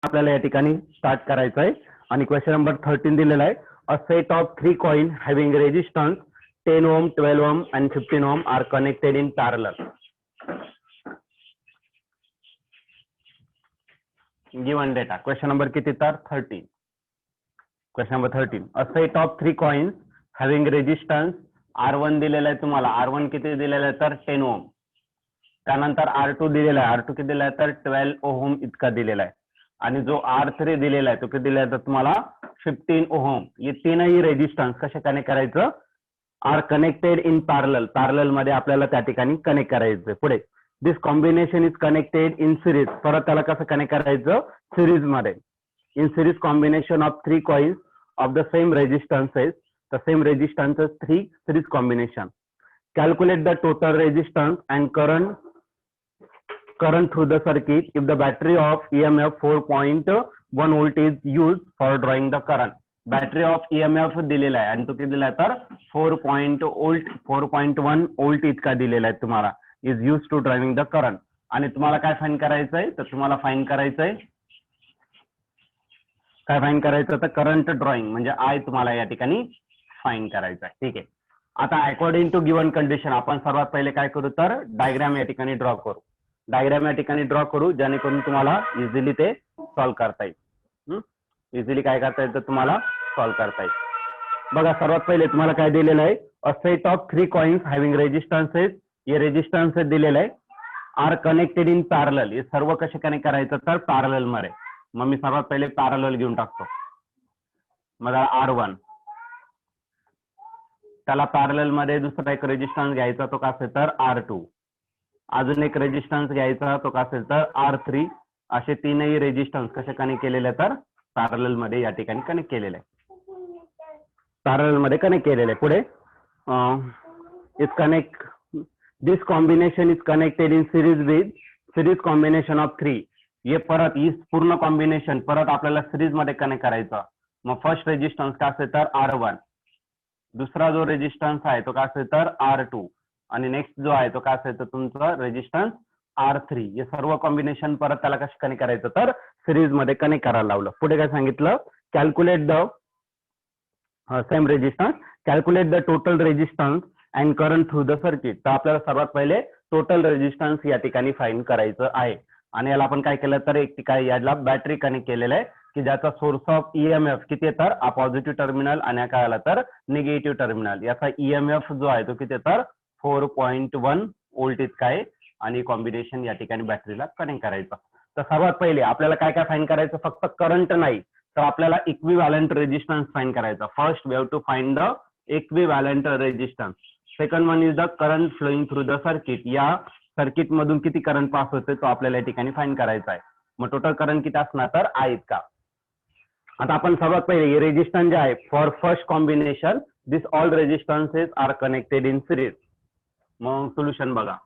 आपल्याला या ठिकाणी स्टार्ट करायचं आहे आणि क्वेश्चन नंबर 13 दिलेला आहे. A set of 3 coin having resistance 10 ohm 12 ohm and 15 ohm are connected in parallel. Given data. Question number किती तर 13. Question number 13. A set of 3 coins having resistance R1 दिलेला आहे तुम्हाला. R1 किती दिलेला आहे तर 10 ओम. त्यानंतर R2 दिलेला आहे. R2 किती दिलेला आहे तर 12 ओहम इतका दिलेला आहे. आणि जो R3 दिलेला आहे तो किती दिलेला आहे तर तुम्हाला 15 ओहम. हे तीनही रेजिस्टन्स कसे कनेक्ट करायचं are connected in parallel. Parallel मध्ये आपल्याला त्या ठिकाणी कनेक्ट करायचं. पुढे this combination is connected in series. परत त्याला कसं कनेक्ट करायचं सिरीज मध्ये. In series combination of 3 coils of the same resistances. The same resistances 3 series combination. Calculate the total resistance and current through the circuit if the battery of EMF 4.1 volt is used for drawing the current. Battery of EMF दिलेला आहे आणि तो किती दिला आहे तर 4.1 volt इतका दिलेला आहे तुम्हाला. is used to driving the current. आणि तुम्हाला काय फाइंड करायचं आहे तर तुम्हाला फाइंड करायचं आहे काय फाइंड करायचं तर करंट ड्रॉइंग म्हणजे आय तुम्हाला या ठिकाणी फाइंड करायचं आहे. ठीक आहे. आता अकॉर्डिंग टू गिवन कंडिशन आपण सर्वात पहिले काय करू तर डायग्राम या ठिकाणी ड्रॉ करू. डायग्राम या ठिकाणी ड्रॉ करू जेणेकरून तुम्हाला इझिली ते सॉल्व्ह करता येईल. इझिली काय करता येईल तर तुम्हाला सॉल्व्ह करता येईल. बघा सर्वात पहिले तुम्हाला काय दिलेलं आहे a set of 3 coins having resistances. हे रेजिस्टन्स दिलेलं आहे आर कनेक्टेड इन पॅरलल. हे सर्व कसे कनेक्ट करायचं तर पॅरलल मध्ये. मग मी सर्वात पहिले पॅरलल घेऊन टाकतो. मग R1 त्याला पॅरलल मध्ये दुसरा एक रेजिस्टन्स घ्यायचा तो का असेल तर R2. अजून एक रेजिस्टन्स घ्यायचा तो का असेल तर R3. असे तीनही रेजिस्टन्स कसे कनेक्ट केलेले तर पॅरलल मध्ये या ठिकाणी कनेक्ट केलेले आहे. पॅरलल मध्ये कनेक्ट केलेले आहे. पुढे is connect this combination is connected in series with series combination of 3. हे परत ही पूर्ण कॉम्बिनेशन परत आपल्याला सिरीज मध्ये कनेक्ट करायचं. मग फर्स्ट रेजिस्टन्स का असेल तर R1. दुसरा जो रेजिस्टन्स आहे तो का असेल तर R2 आणि नेक्स्ट जो आहे तो का असेल तर तुमचा रेजिस्टन्स R3. हे सर्व कॉम्बिनेशन परत त्याला कसं कनेक्ट करायचं तर सिरीज मध्ये कनेक्ट करायला लावलं. पुढे काय सांगितलं calculate the same resistance calculate the total resistance and current through the circuit. तर आपल्याला सर्वात पहिले टोटल रेजिस्टन्स या ठिकाणी फाइंड करायचं आहे. आणि याला आपण काय केलं तर एक ठिकाणी याला बॅटरी कनेक्ट केलेलं आहे की ज्याचा सोर्स ऑफ EMF किती आहे तर पॉझिटिव्ह टर्मिनल आणि काय आला तर निगेटिव्ह टर्मिनल. याचा EMF जो आहे तो किती आहे तर 4.1 वोल्ट इतका आहे आणि कॉम्बिनेशन या ठिकाणी बॅटरीला कनेक्ट करायचं. तर सर्वात पहिले आपल्याला काय काय फाइंड करायचं फक्त करंट नाही तर आपल्याला इक्विव्हॅलंट रेजिस्टन्स फाइंड करायचा. First we have to find the equivalent resistance. Second one is the current flowing through the circuit. या सर्किट मधून किती करंट पास होते तो आपल्याला या ठिकाणी फाइंड करायचा आहे. मग टोटल करंट किती असणार तर I इतका. आता आपण सर्वात पहिले रेजिस्टन्स जे आहे for first combination this all resistances are connected in series. मग सोल्युशन बघा.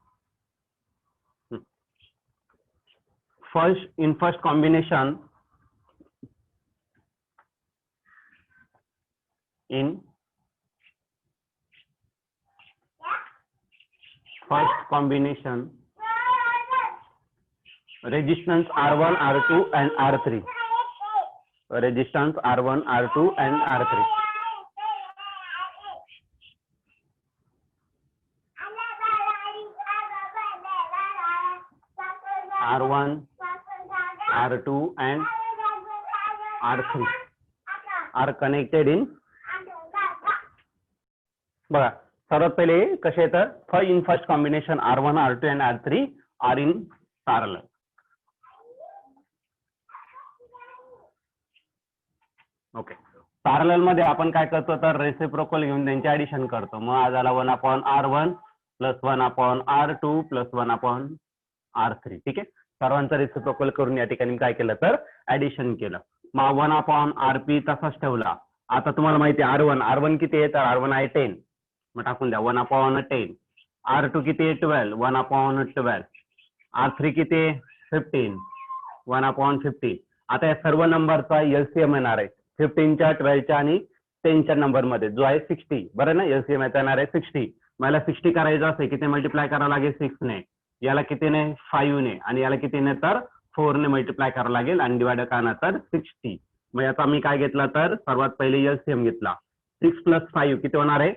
First combination in first combination resistance R1 R2 and R3. Resistance R1 R2 and R3. R1 R2 and R3 are connected in. बघा सर्वात पहिले कसे येतं in first combination R1 R2 and R3 are in parallel. Okay. Parallel मध्ये आपण काय करतो तर रेसिप्रोकल घेऊन त्यांचे ऍडिशन करतो. मग आज आला 1/R1 + 1/R2 + 1/R3. ठीक आहे. सर्वांचा रेसिप्रोकल करून या ठिकाणी काय केलं तर ऍडिशन केलं. मग 1/RP तसाच ठेवला. आता तुम्हाला माहिती आहे R1 किती आहे तर R1 आहे 10. मग टाकून द्या 1/10. R2 किती आहे 12 1/12. R3 किती आहे 15 1/15. आता या सर्व नंबरचा LCM येणार आहे 15च्या 12च्या आणि 10च्या नंबर मध्ये जो आहे 60. बरं ना. LCM येणार आहे 60. मला 60 करायचं असेल किती मल्टिप्लाय करावं लागेल 6 ने. याला कितीने 5 ने आणि याला कितीने तर 4 ने मल्टिप्लाय करावं लागेल आणि डिवाइड काय तर 60. मग याचा मी काय घेतला तर सर्वात पहिले एलसीएम घेतला. 6 + 5 किती होणार आहे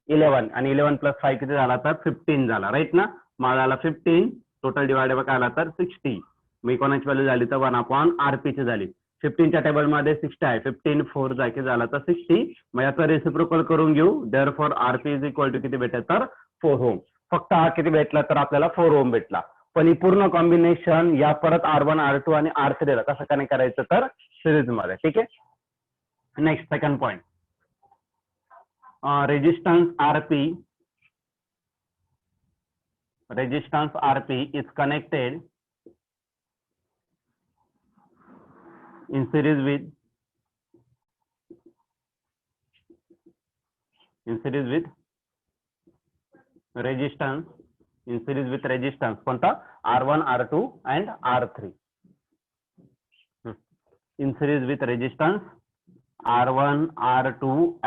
11 आणि 11 + 5 किती झाला तर 15 झाला राईट ना. मग झाला 15 टोटल डिवाइड बाय काय आला तर 60. मग कोणाची व्हॅल्यू झाली तर 1/RP ची झाली. 15 च्या टेबल मध्ये 60 आहे 15 4 जाके झाला तर 60. मग याचा रेसिप्रोकल करून घेऊ. Therefore RP is equal to किती भेटेल तर 4 ओम. फक्त हा किती भेटला तर आपल्याला 4 ओम भेटला. पण ही पूर्ण कॉम्बिनेशन या परत R1 R2 आणि R3 ला कसं कनेक्ट करायचं तर सिरीज मध्ये. ठीक आहे. Next second point resistance RP is connected in series with resistance कोणता R1 R2 and R3 in series with resistance R1 R2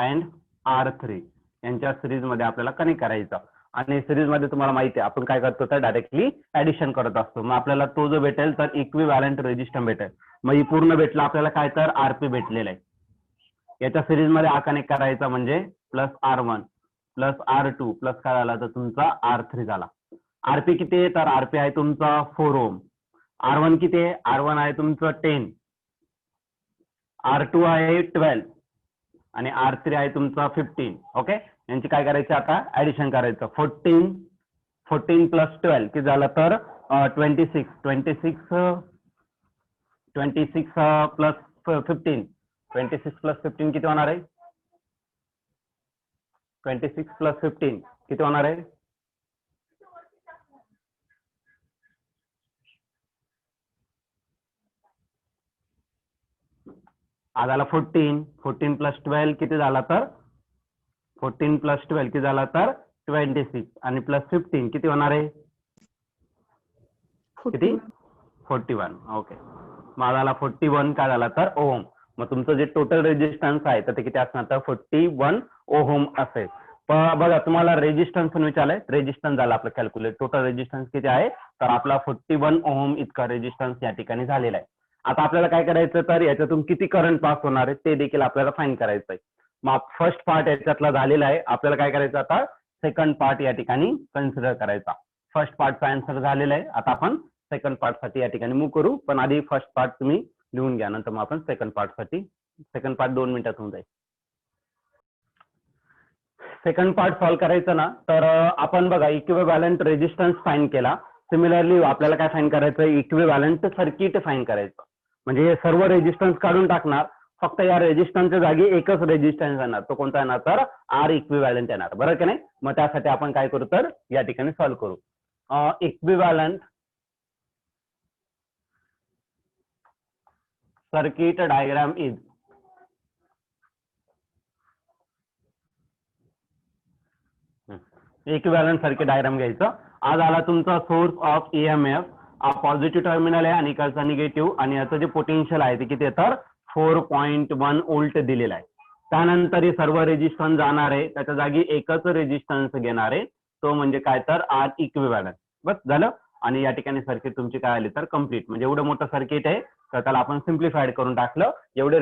and R3 यांच्या सिरीज मध्ये आपल्याला कनेक्ट करायचा. आणि सिरीज मध्ये तुम्हाला माहिती आहे आपण काय करतो तर डायरेक्टली ऍडिशन करत असतो. मग आपल्याला तो जो भेटेल तर इक्विव्हॅलंट रेजिस्टन्स भेटेल. मग ही पूर्ण भेटला आपल्याला काय तर RP भेटलेला आहे. याच्या सिरीज मध्ये हा कनेक्ट करायचा म्हणजे plus R1 plus R2 plus काय झाला तर तुमचा R3 झाला. RP किती आहे तर RP आहे तुमचा 4 ओम. R1 किती आहे R1 आहे तुमचं 10. R2 आहे 12 आणि R3 आहे तुमचा 15. ओके. यांची काय करायचं आता ऍडिशन करायचं. 14 + 12 किती झालं तर 26 प्लस 15 26 प्लस 15 किती होणार आहे 26 प्लस 15 किती होणार आहे आला 14 प्लस 12 किती झाला तर 14 प्लस 12 किती झाला तर 26 आणि प्लस 15 किती होणार आहे किती 41. ओके. मग आला 41 काय झाला तर ओम. मग तुमचं जे टोटल रेजिस्टन्स आहे तर ते किती असणार तर 41 ओहम असेल. बघा तुम्हाला रेजिस्टन्स पण विचारलंय. रेजिस्टन्स झाला आपलं कॅल्क्युलेट. टोटल रेजिस्टन्स किती आहे तर आपला 41 ओहम इतका रेजिस्टन्स या ठिकाणी झालेला आहे. आता आपल्याला काय करायचं तर याच्यातून किती करंट पास होणार आहे ते देखील आपल्याला फाइंड करायचं आहे. मग फर्स्ट पार्ट याच्यातला झालेला आहे. आपल्याला काय करायचं आता सेकंड पार्ट या ठिकाणी कन्सिडर करायचा. फर्स्ट पार्टचा आन्सर झालेला आहे. आता आपण सेकंड पार्ट साठी या ठिकाणी मूव्ह करू. पण आधी फर्स्ट पार्ट तुम्ही लिहून घ्या नंतर मग आपण सेकंड पार्ट 2 मिनिटात होऊन जाईल. सेकंड पार्ट सॉल्व्ह करायचं ना तर आपण बघा इक्विव्हॅलंट रेजिस्टन्स फाइंड केला. सिमिलरली आपल्याला काय फाइंड करायचं इक्विव्हॅलंट सर्किट फाइंड करायचं. म्हणजे हे सर्व रेजिस्टन्स काढून टाकणार. फक्त या रेजिस्टन्सच्या जागी एकच रेजिस्टन्स येणार. तो कोणता येणार तर R इक्विव्हॅलंट येणार. बरं की नाही. मग त्यासाठी आपण काय करू तर या ठिकाणी सॉल्व्ह करू. Equivalent circuit diagram is equivalent circuit diagram घ्यायचं. आज आला तुमचा सोर्स ऑफ EMF हा पॉझिटिव्ह टर्मिनल आहे आणि इकडचा निगेटिव्ह आणि याचं जे पोटेन्शियल आहे ते किती आहे तर 4.1 व्होल्ट दिलेला आहे. त्यानंतर हे सर्व रेजिस्टन्स जाणार आहे. त्याच्या जागी एकच रेजिस्टन्स घेणार आहे तो म्हणजे काय तर R इक्विव्हॅलंट. बस झालं. आणि या ठिकाणी सर्किट तुमची काय आली तर कम्प्लीट. म्हणजे एवढं मोठं सर्किट आहे तर त्याला आपण सिम्प्लिफाईड करून टाकलं. एवढे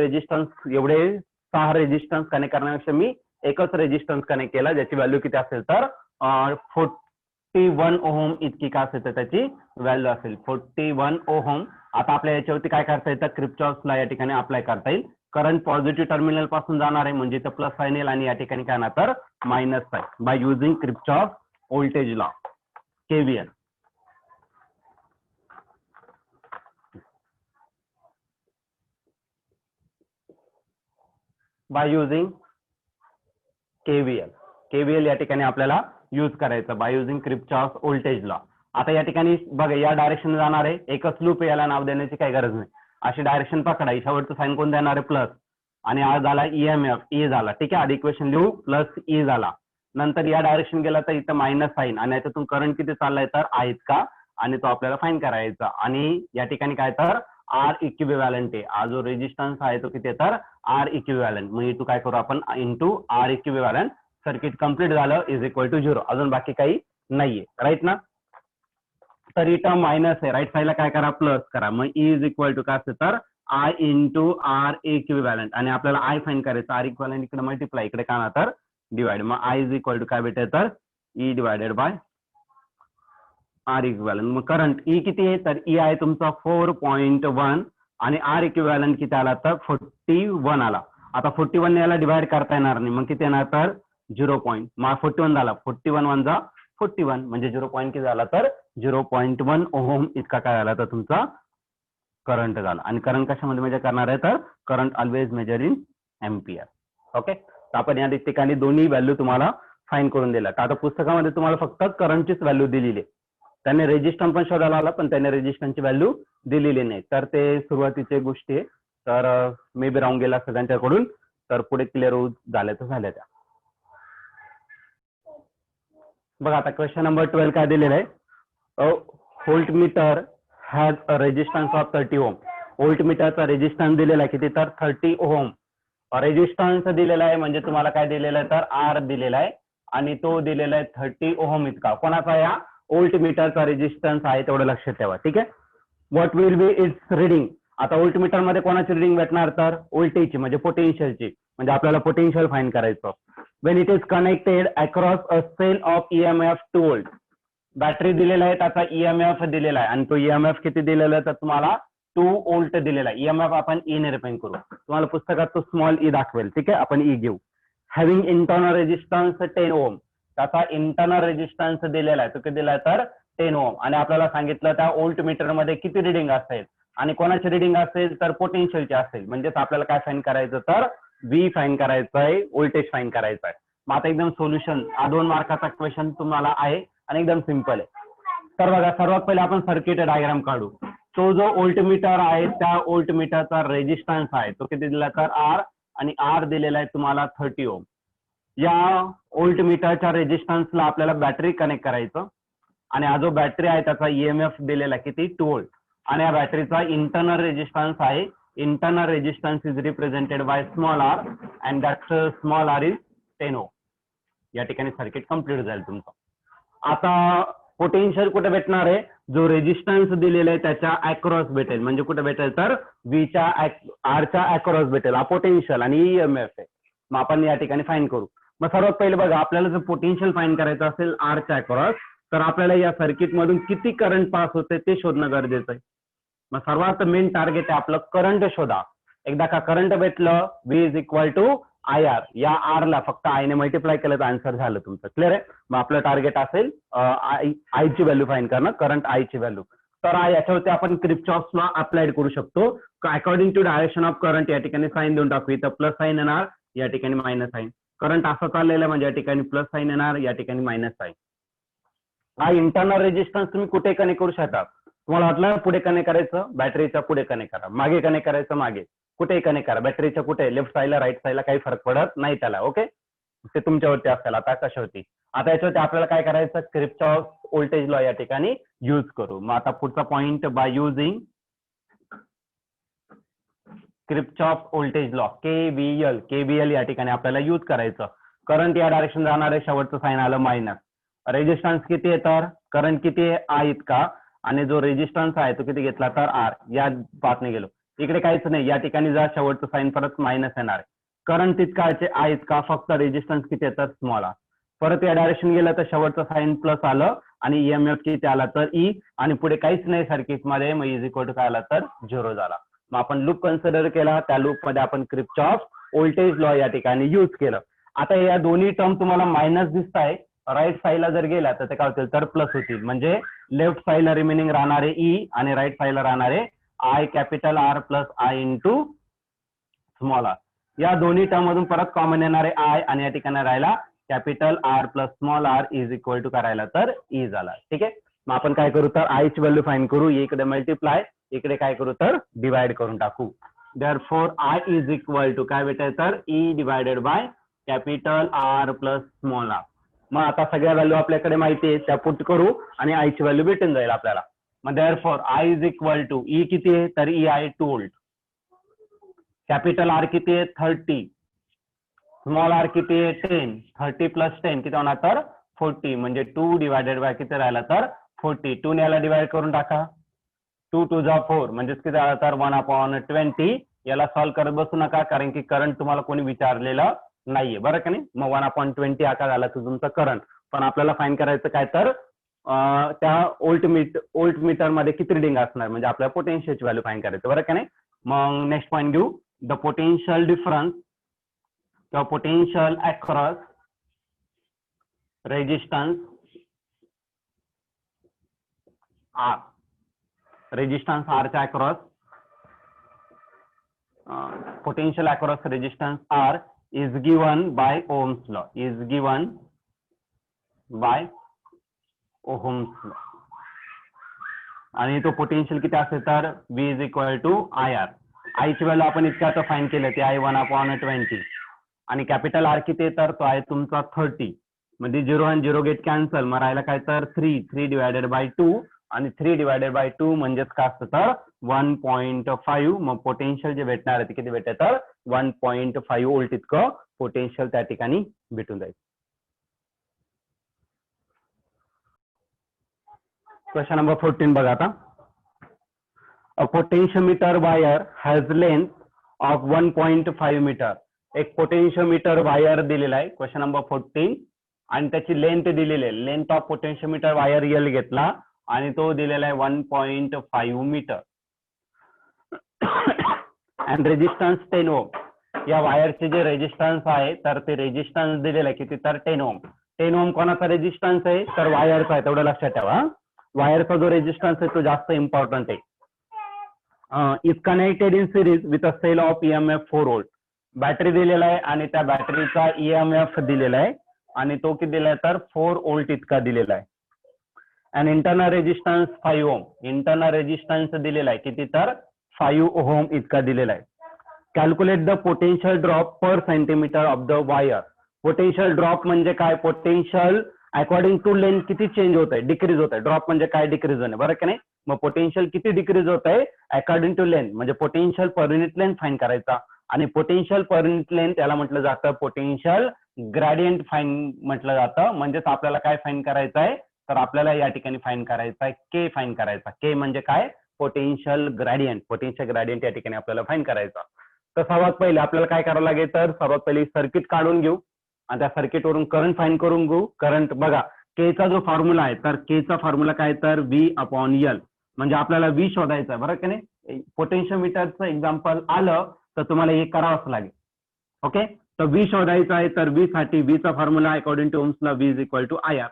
6 रेजिस्टन्स कनेक्ट करण्यापेक्षा मी एकच रेजिस्टन्स कनेक्ट केला ज्याची व्हॅल्यू किती असेल तर 41 ओहम इतकी काय असेल तर त्याची व्हॅल्यू असेल 41 ओहम. आता आपल्या याच्यावरती काय करता येतं किर्चॉफ्स लॉ या ठिकाणी अप्लाय करता येईल. करंट पॉझिटिव्ह टर्मिनल पासून जाणार आहे म्हणजे इथं प्लस साइन येईल आणि या ठिकाणी काय ना तर minus sign by using Kirchhoff voltage law KVL. By using KVL या ठिकाणी आपल्याला यूज करायचं by using Kirchhoff voltage law. आता या ठिकाणी बघा या डायरेक्शन जाणार आहे. एकच लूप याला नाव देण्याची काही गरज नाही. अशी डायरेक्शन पकडा. शेवटचं साइन कोण देणार आहे प्लस आणि आज झाला EMF E झाला. ठीक आहे. आधी इक्वेशन लिहू प्लस E झाला. नंतर या डायरेक्शन गेला तर इथं मायनस साइन आणि याच्यातून करंट किती चाललाय तर आहेत का आणि तो आपल्याला फाइंड करायचा. आणि या ठिकाणी काय तर R इक्विव्हॅलंट आहे. हा जो रेजिस्टन्स आहे तो किती तर R इक्विव्हॅलंट. मग इथं काय करू आपण into R equivalent. Circuit complete झालं इज इक्वल टू 0. अजून बाकी काही नाहीये राईट ना. तर ही टर्म मायनस आहे, राईट साईडला काय करा प्लस करा, मग ई इज इक्वल टू काय असते तर आय इंटू आर इक्विव्हॅलंट, आणि आपल्याला आय फाईन करायचं, आर इक्विव्हॅलंट इकडे मल्टिप्लाय इकडे काय ना तर डिवाइड, मग आय इज इक्वल टू काय भेटेल तर E divided by R equivalent. मग करंट ई किती आहे तर ई आहे तुमचा 4.1 आणि आर इक्विव्हॅलंट किती आला तर 41 आला. आता 41 याला डिवाइड करता येणार नाही, मग किती येणार तर 0. मग 41 झाला, 41 1 जा 41 म्हणजे 0. किती झाला तर 0.1 ओहम इतका काय झाला तर तुमचा करंट झाला. आणि करंट कशामध्ये मेजर करणार आहे तर current always measure in ampere. Okay, तर आपण या ठिकाणी दोन्ही व्हॅल्यू तुम्हाला फाईन करून दिल्या. तर आता पुस्तकामध्ये तुम्हाला फक्त करंटचीच व्हॅल्यू दिलेली आहे, त्याने रेजिस्टन्स पण शोधायला आला पण त्याने रेजिस्टन्सची व्हॅल्यू दिलेली नाही. तर ते सुरुवातीच्या गोष्टी आहे, तर मे बी राहून गेला सगळ्यांच्याकडून, तर पुढे क्लिअर झाल्या तर झाल्या त्या. बघा आता क्वेश्चन नंबर 12 काय दिलेलं आहे, voltmeter has a resistance of 30 ohm. व्होल्टमीटरचा रेजिस्टन्स दिलेला आहे किती तर 30 ओम. रेजिस्टन्स दिलेला आहे म्हणजे तुम्हाला काय दिलेलं आहे तर आर दिलेला आहे, आणि तो दिलेला आहे 30 ओहम इतका. कोणाचा या व्होल्टमीटरचा रेजिस्टन्स आहे तेवढं लक्षात ठेवा. ठीक आहे, what will be its reading. आता व्होल्टमीटर मध्ये कोणाची रिडिंग भेटणार तर व्होल्टेजची म्हणजे पोटेन्शियलची, म्हणजे आपल्याला पोटेन्शियल फाइंड करायचं. when it is connected across a cell of EMF 2 volt. Battery दिलेला आहे, त्याचा EMF दिलेला आहे, आणि तो EMF किती दिलेला आहे तर तुम्हाला 2 व्होल्ट दिलेला आहे. EMF आपण E ने रिप्रेझेंट करू, तुम्हाला पुस्तकात तो स्मॉल ई दाखवेल. ठीक आहे, आपण ई घेऊ. हॅव्हिंग इंटरनल रेजिस्टन्स 10 ओम. त्याचा इंटरनल रेजिस्टन्स दिलेला आहे, तो किती दिला आहे तर 10 ओम. आणि आपल्याला सांगितलं त्या व्होल्ट मीटर मध्ये किती रिडिंग असेल, आणि कोणाची रिडिंग असेल तर पोटेन्शियलची असेल. म्हणजेच आपल्याला काय फाईंड करायचं तर व्ही फाईंड करायचं आहे, व्होल्टेज फाईंड करायचं आहे. मग आता एकदम सोल्युशन, हा 2 मार्काचा क्वेश्चन तुम्हाला आहे आणि एकदम सिंपल आहे. तर बघा सर्वात पहिले आपण सर्किट डायग्राम काढू. तो जो व्होल्टमीटर आहे त्या व्होल्टमीटरचा रेजिस्टन्स आहे तो किती दिला तर आर, आणि आर दिलेला आहे तुम्हाला 30 ओम. या व्होल्टमीटरच्या रेजिस्टन्सला आपल्याला बॅटरी कनेक्ट करायचं, आणि हा जो बॅटरी आहे त्याचा EMF दिलेला आहे किती 2 व्होल्ट, आणि या बॅटरीचा इंटरनल रेजिस्टन्स आहे, internal resistance is represented by small R, and that small R is 10 ohm. या ठिकाणी सर्किट कम्प्लीट झालं तुमचं. आता पोटेन्शियल कुठे भेटणार आहे, जो रेजिस्टन्स दिलेला आहे त्याच्या अक्रॉस भेटेल. म्हणजे कुठे भेटेल तर व्हीच्या आरच्या अक्रॉस भेटेल, हा पोटेन्शियल आणि EMF आहे. मग आपण या ठिकाणी फाईंड करू. मग सर्वात पहिले बघा, आपल्याला जर पोटेन्शियल फाईंड करायचं असेल आरच्या अक्रॉस, तर आपल्याला या सर्किट मधून किती करंट पास होते ते शोधणं गरजेचं आहे. मग सर्वात मेन टार्गेट आहे आपलं करंट शोधा. एकदा का करंट भेटलं, V is equal to I R, या आर ला फक्त आय ने मल्टिप्लाय केलं तर आन्सर झालं तुमचं. क्लिअर आहे. मग आपलं टार्गेट असेल आय ची व्हॅल्यू फाईंड करणं, करंट आय ची व्हॅल्यू. तर याच्यावरती आपण किर्चॉफ्स लॉ अप्लाइड करू शकतो. According to direction of current या ठिकाणी साईन देऊन टाकू, इथं प्लस साईन येणार, या ठिकाणी मायनस साईन. करंट असं चाललेलं आहे म्हणजे या ठिकाणी प्लस साईन येणार, या ठिकाणी मायनस साईन. हा इंटरनल रेजिस्टन्स तुम्ही कुठे कनेक्ट करू शकता. तुम्हाला वाटलं पुढे कनेक्ट करायचं, बॅटरीच्या पुढे कनेक्ट करा. मागे कनेक्ट करायचं, मागे कुठे कनेक्ट करा. बॅटरीच्या कुठे, लेफ्ट साईडला राईट साईडला काही फरक पडत नाही त्याला. ओके, ते तुमच्यावरती असेल. आता कशावरती, आता याच्यावरती आपल्याला काय करायचं, किर्चॉफ व्होल्टेज लॉ या ठिकाणी यूज करू. मग आता पुढचा point, bye using Kirchhoff voltage law KVL या ठिकाणी आपल्याला यूज करायचं. करंट या डायरेक्शन जाणार आहे, शेवटचं साईन आलं मायनस. रेजिस्टन्स किती आहे तर करंट किती आहे आय इतका, आणि जो रेजिस्टन्स आहे तो किती घेतला तर आर. या पाथने गेलो, इकडे काहीच नाही, या ठिकाणी जा शेवटचं साईन परत मायनस येणार आहे. करंट तितका आय इतका, फक्त रेजिस्टन्स किती येतात स्मॉल आर. परत या डायरेक्शन गेलं तर शेवटचं साईन प्लस आलं, आणि EMF किती आला तर ई, आणि पुढे काहीच नाही सर्किट मध्ये, मग इज इक्वल टू काय आला तर 0 झाला. मग आपण लूप कन्सिडर केला, त्या लूप मध्ये आपण किर्चॉफ व्होल्टेज लॉ या ठिकाणी यूज केलं. आता या दोन्ही टर्म तुम्हाला मायनस दिसत आहे, राईट साईडला जर गेला तर ते काय होतील तर प्लस होतील. म्हणजे लेफ्ट साईडला रिमेनिंग राहणारे ई, आणि राईट साईडला राहणारे I capital R plus I into small R. या दोन्ही टर्म मधून परत कॉमन येणारे आय, आणि या ठिकाणी राहिला capital R plus small R is equal to करायला तर ई झाला. ठीक आहे, मग आपण काय करू तर आय ची व्हॅल्यू फाईंड करू. इकडे मल्टिप्लाय, इकडे काय करू तर डिवाइड करून टाकू. Therefore I is equal to काय भेटेल तर E divided by capital R plus small R. मग आता सगळ्या व्हॅल्यू आपल्याकडे माहिती आहे, त्या पुट करू आणि आय ची व्हॅल्यू भेटून जाईल आपल्याला. मग therefore I is equal to E किती आहे तर ई आहे 2 व्होल्ट, कॅपिटल आर किती आहे 30, स्मॉल आर किती आहे 10, 30 प्लस 10 किती होणार तर 40, म्हणजे 2 डिवायडेड बाय किती राहिला तर 40 2 ने याला डिवाइड करून टाका 2 2 जा 4 म्हणजेच किती आला तर 1/20 याला सॉल्व्ह करत बसू नका कारण की करंट तुम्हाला कोणी विचारलेलं नाहीये बरं का नाही मग 1/20 आकार झाला तर तुमचं करंट पण आपल्याला फाइंड करायचं काय तर त्या ओल्ट मीटर मध्ये किती रिडिंग असणार म्हणजे आपल्याला पोटेन्शियलची व्हॅल्यू फाइंड करायचं बरं का नाही मग नेक्स्ट पॉईंट घेऊ द पोटेन्शियल डिफरन्स किंवा potential across resistance R resistance R च्या across potential across resistance R is given by Ohm's law आणि तो पोटेन्शियल किती असेल तर V is equal to IR I ची व्हॅल्यू आपण इतक्या आता फाइंड केलं ते आहे 1/20 आणि कॅपिटल R किती तर तो आहे तुमचा 30 म्हणजे 0 आणि 0 गेट कॅन्सल मग राहिला काय तर 3 डिवायडेड बाय 2 आणि 3 डिवायडेड बाय 2 म्हणजेच काय असतं तर 1.5 मग पोटेन्शियल जे भेटणार आहे ते किती भेटते तर 1.5 व्होल्ट इतकं पोटेन्शियल त्या ठिकाणी भेटून जाईल क्वेश्चन नंबर 14 बघा आता a potentiometer wire has length of 1.5 metre एक पोटेन्शियोमीटर वायर दिलेला आहे क्वेश्चन नंबर 14 आणि त्याची लेंथ दिलेली आहे length of potentiometer wire L घेतला आणि तो दिलेला आहे 1.5 मीटर अँड रेजिस्टन्स 10 ओम या वायरचे जे रेजिस्टन्स आहे तर ते रेजिस्टन्स दिलेलं आहे किती तर 10 ओम 10 ओम कोणाचा रेजिस्टन्स आहे तर वायरचा आहे तेवढं लक्षात ठेवा वायरचा जो रेजिस्टन्स आहे तो जास्त इम्पॉर्टंट आहे is connected in series with a cell of EMF 4 volt battery दिलेला आहे आणि त्या बॅटरीचा EMF दिलेला आहे आणि तो किती दिलाय तर 4 व्होल्ट इतका दिलेला आहे and internal resistance 5 ohm internal resistance दिलेला आहे किती तर 5 ओम इतका दिलेला आहे calculate the potential drop per centimetre of the wire potential drop म्हणजे काय पोटेन्शियल अकॉर्डिंग टू लेंथ किती चेंज होत आहे डिक्रीज होत आहे ड्रॉप म्हणजे काय डिक्रीज होणे बरं की नाही मग पोटेन्शियल किती डिक्रीज होत आहे अकॉर्डिंग टू लेंथ म्हणजे पोटेन्शियल पर युनिट लेंथ फाइंड करायचा आणि पोटेन्शियल पर युनिट लेंथ याला म्हटलं जातं पोटेन्शियल ग्रेडियंट फाइंड म्हटलं जातं म्हणजेच आपल्याला काय फाइंड करायचं आहे तर आपल्याला या ठिकाणी फाइंड करायचा आहे के फाइंड करायचा के म्हणजे काय पोटेन्शियल ग्रेडियंट या ठिकाणी आपल्याला फाइंड करायचा तर सर्वात पहिले आपल्याला काय करावं लागेल तर सर्वात पहिले सर्किट काढून घेऊ आणि त्या सर्किटवरून करंट फाइंड करून घेऊ करंट बघा के चा जो फॉर्म्युला आहे तर के चा फॉर्म्युला काय तर V/L म्हणजे आपल्याला V शोधायचा आहे बरं की नाही पोटेन्शियोमीटरचं एक्झाम्पल आलं तर तुम्हाला हे करावंच लागेल ओके तर V शोधायचा आहे तर V साठी V चा formula according to Ohm's law V is equal to IR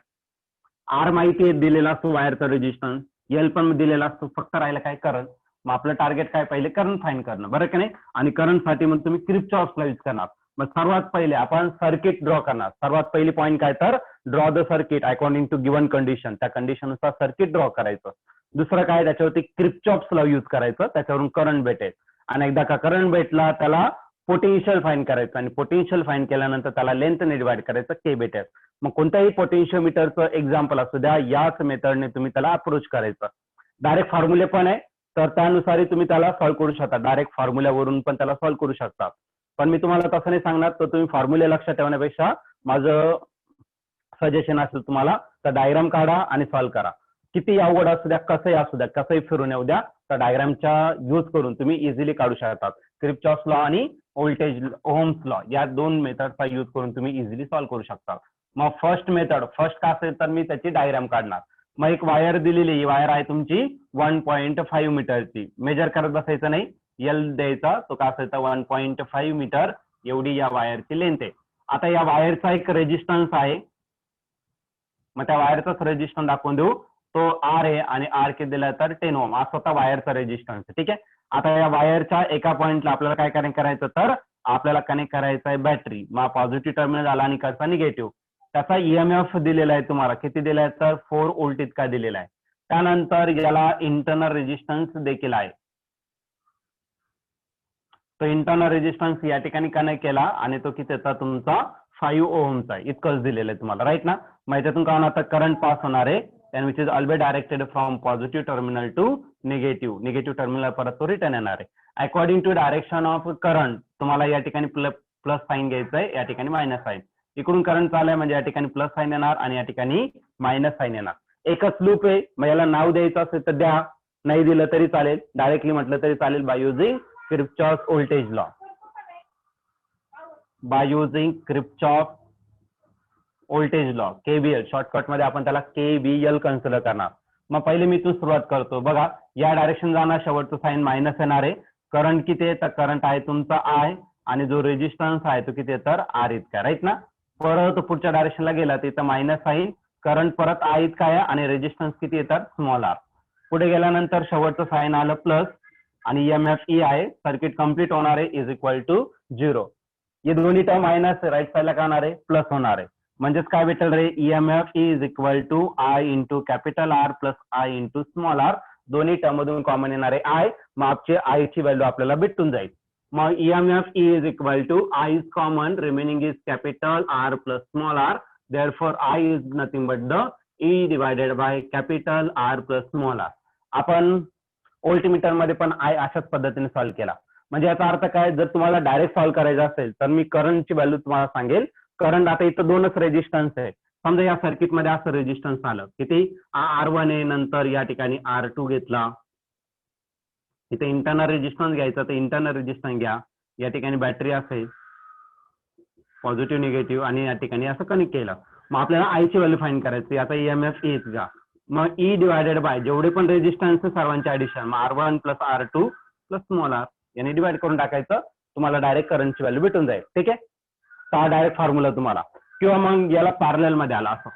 R माहिती आहे दिलेला असतो वायरचा रेजिस्टन्स L पण दिलेला असतो फक्त राहिला काय करंट मग आपलं टार्गेट काय पहिले करंट फाइंड करणं बरं की नाही आणि करंट साठी मग तुम्ही किर्चॉफ्स लॉ यूज करणार मग सर्वात पहिले आपण सर्किट ड्रॉ करणार सर्वात पहिली पॉईंट काय तर draw the circuit according to given condition त्या कंडिशननुसार सर्किट ड्रॉ करायचं दुसरं काय त्याच्यावरती किर्चॉफ्स लॉ यूज करायचं त्याच्यावरून करंट भेटेल आणि एकदा का करंट भेटला त्याला पोटेन्शियल फाइंड करायचं आणि पोटेन्शियल फाइंड केल्यानंतर त्याला लेंथने डिवाइड करायचं के भेटेल मग कोणत्याही पोटेन्शियोमीटरचं एक्झाम्पल असू द्या याच मेथडने तुम्ही त्याला अप्रोच करायचं डायरेक्ट फॉर्म्युले पण आहे तर त्यानुसारही तुम्ही त्याला सॉल्व्ह करू शकता डायरेक्ट फॉर्म्युल्यावरून पण त्याला सॉल्व्ह करू शकता पण मी तुम्हाला तसं नाही सांगणार तर तुम्ही फॉर्म्युले लक्षात ठेवण्यापेक्षा माझं सजेशन असेल तुम्हाला तर डायग्राम काढा आणि सॉल्व्ह करा किती अवघड असू द्या कसंही फिरून येऊ द्या तर डायग्रामचा यूज करून तुम्ही इझिली काढू शकतात किर्चॉफ्स लॉ आणि व्होल्टेज ओहम्स लॉ या दोन मेथडचा यूज करून तुम्ही इझिली सॉल्व्ह करू शकता मग फर्स्ट का असेल तर मी त्याची डायग्राम काढणार मग एक वायर दिलेली वायर आहे तुमची 1.5 मीटरची मेजर करत बसायचं नाही L द्यायचा तो का असायचा 1.5 मीटर एवढी या वायरची लेंथ आहे आता या वायरचा एक रेजिस्टन्स आहे मग त्या वायरचाच रेजिस्टन्स दाखवून देऊ तो R आहे आणि R किती दिला तर 10 ओम हा स्वतः वायरचा रेजिस्टन्स आहे ठीक आहे आता या वायरच्या एका पॉइंटला आपल्याला काय कनेक्ट करायचं तर आपल्याला कनेक्ट करायचं आहे बॅटरी मग पॉझिटिव्ह टर्मिनल आला आणि कसा निगेटिव्ह त्याचा EMF दिलेला आहे तुम्हाला किती दिला आहे तर 4 व्होल्ट इतका दिलेला आहे त्यानंतर याला इंटरनल रेजिस्टन्स देखील आहे तो इंटरनल रेजिस्टन्स या ठिकाणी कनेक्ट केला आणि तो किती येतात तुमचा 5 ओहम्स आहे इतकंच दिलेलं आहे तुम्हाला राईट ना मग याच्यातून काय होणार आता करंट पास होणार आहे and which is always directed from positive terminal to negative terminal परत तो रिटर्न येणार आहे according to direction of current तुम्हाला या ठिकाणी प्लस साइन घ्यायचं आहे या ठिकाणी मायनस साइन इकडून करंट चालू आहे म्हणजे या ठिकाणी प्लस साइन येणार आणि या ठिकाणी मायनस साइन येणार एकच लूप आहे, मग याला नाव द्यायचं असेल तर द्या, नाही दिलं तरी चालेल, डायरेक्टली म्हटलं तरी चालेल. Bye using Kirchhoff voltage law, bye using Kirchhoff voltage law, KBL shortcut मध्ये आपण त्याला केबीएल कन्सिडर करणार. मग पहिले मी तू सुरुवात करतो. बघा या डायरेक्शन जाणार, शेवटचं साईन मायनस येणार आहे. करंट किती आहे तर करंट आहे तुमचा आय, आणि जो रेजिस्टन्स आहे तो किती आहे तर आर इतका, राईट ना. परत पुढच्या डायरेक्शनला गेला तिथं मायनस साईन, करंट परत आय इतका आहे आणि रेजिस्टन्स किती येतात स्मॉल आर. पुढे गेल्यानंतर शेवटचं साईन आलं प्लस आणि ईएमएफ ई आहे, सर्किट कम्प्लीट होणार आहे इज इक्वल टू 0. हे दोन्ही टर्म मायनस राईट साईडला काय होणार आहे प्लस होणार आहे. म्हणजेच काय भेटेल रे, EMF is equal to I into capital R plus I into small R. दोन्ही टर्म मधून कॉमन येणार आहे आय, मग आपची आय ची व्हॅल्यू आपल्याला भेटून जाईल. मग EMF is equal to I is common, remaining is capital R plus small R. Therefore I is nothing but the E divided by capital R plus small R. आपण voltmeter मध्ये पण I अशाच पद्धतीने solve केला. म्हणजे याचा अर्थ काय, जर तुम्हाला डायरेक्ट सॉल्व्ह करायचं असेल तर मी करंटची व्हॅल्यू तुम्हाला सांगेल. करंट आता इथं दोनच रेजिस्टन्स आहे. समजा या सर्किट मध्ये असं रेजिस्टन्स आलं किती R1 आहे, नंतर या ठिकाणी R2 घेतला, इथे इंटरनल रेजिस्टन्स घ्यायचा तर इंटरनल रेजिस्टन्स घ्या. या ठिकाणी बॅटरी असेल पॉझिटिव्ह निगेटिव्ह, आणि या ठिकाणी असं कनेक्ट केलं. मग आपल्याला आय ची व्हॅल्यू फाइंड करायची. आता ईएमएफ ई घ्या, मग ई डिवायडेड बाय जेवढे पण रेजिस्टन्स सर्वांचे ऍडिशन, मग R1 plus R2 plus small R याने डिवाइड करून टाकायचं, तुम्हाला डायरेक्ट करंटची व्हॅल्यू भेटून जाईल. ठीक आहे, हा डायरेक्ट फॉर्म्युला तुम्हाला. किंवा मग याला पॅरलल मध्ये आला असं,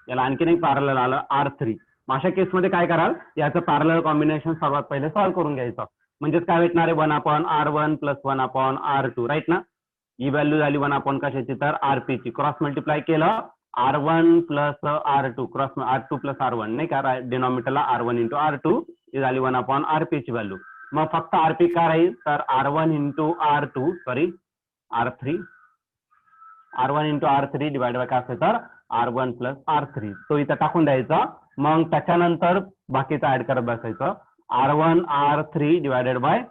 याला आणखीन एक पॅरलल आलं R3. मग अशा केसमध्ये काय कराल, याचं पॅरलल कॉम्बिनेशन सर्वात पहिले सॉल्व्ह करून घ्यायचं. म्हणजेच काय भेटणार आहे 1/R1 प्लस 1/R2, राईट ना. ही व्हॅल्यू झाली 1 कशाची तर RP ची. क्रॉस मल्टिप्लाय केलं R1 plus R2, cross R2 plus R1 नाही का, डिनॉमिनेटरला R1 इंटू R2 ही झाली 1/RP ची व्हॅल्यू. मग फक्त RP काय राहील तर R1 into R2 sorry R3, R1 into R3 divide by काय असेल तर R1 प्लस R3, तो इथं टाकून द्यायचा. मग त्याच्यानंतर बाकीचं ऍड करत बसायचं, R1 R3 divided by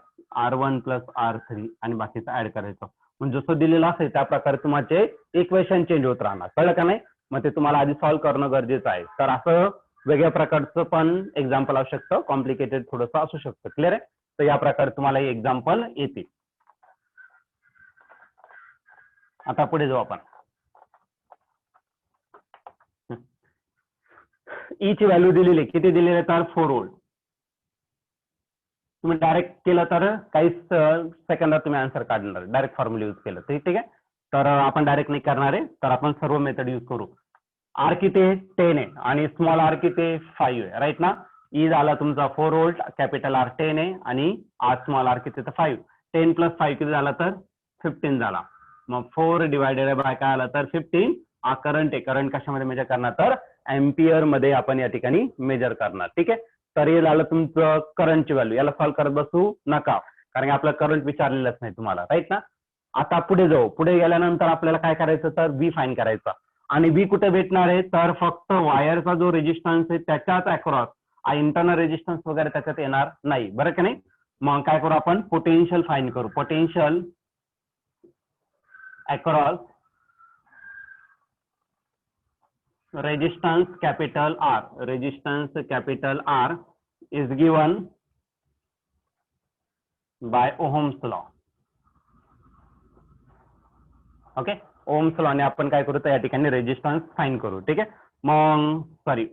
R1 plus R3 आणि बाकीचं ऍड करायचं. म्हणजे जसं दिलेलं असेल त्या प्रकारे तुमचे इक्वेशन चेंज होत राहणार. कळलं का नाही. मग ते तुम्हाला आधी सॉल्व्ह करणं गरजेचं आहे. तर असं वेगळ्या प्रकारचं पण एक्झाम्पल असू शकतं, कॉम्प्लिकेटेड थोडंसं असू शकतं. क्लिअर आहे. तर या प्रकारे तुम्हाला हे एक्झाम्पल येते. आता पुढे जाऊ आपण. ई ची व्हॅल्यू दिलेली किती दिलेली तर 4 व्होल्ट. तुम्ही डायरेक्ट केलं तर काहीच सेकंदात तुम्ही आन्सर काढणार, डायरेक्ट फॉर्म्युला यूज केलं तर. ठीक आहे, तर आपण डायरेक्ट नाही करणार आहे, तर आपण सर्व मेथड यूज करू. आर किती 10 आहे आणि स्मॉल आर किती 5 आहे, राईट ना. ई झाला तुमचा 4 व्होल्ट, कॅपिटल आर 10 आहे आणि आर स्मॉल आर किती तर 5. 10 प्लस 5 किती झाला तर 15 झाला. मग 4 डिवायडेड बाय काय आला तर 15. हा करंट आहे. करंट कशामध्ये मेजर करणार तर एम्पियर मध्ये आपण या ठिकाणी मेजर करणार. ठीक आहे, तर हे झालं तुमचं करंटची व्हॅल्यू. याला सॉल्व्ह करत बसू नका, कारण आपलं करंट विचारलेलंच नाही तुम्हाला, राईट ना. आता पुढे जाऊ. पुढे गेल्यानंतर आपल्याला काय करायचं तर बी फाइंड करायचा. आणि बी कुठे भेटणार आहे तर फक्त वायरचा जो रेजिस्टन्स आहे त्याच्याच अक्रॉस, इंटरनल रेजिस्टन्स वगैरे त्याच्यात येणार नाही, बरं की नाही. मग काय करू आपण पोटेन्शियल फाइंड करू. Potential across resistance capital R, resistance capital R is given by Ohm's law. Okay, Ohm's law ने आपण काय करू तर या ठिकाणी रेजिस्टन्स फाइंड करू. ठीक आहे, मग सॉरी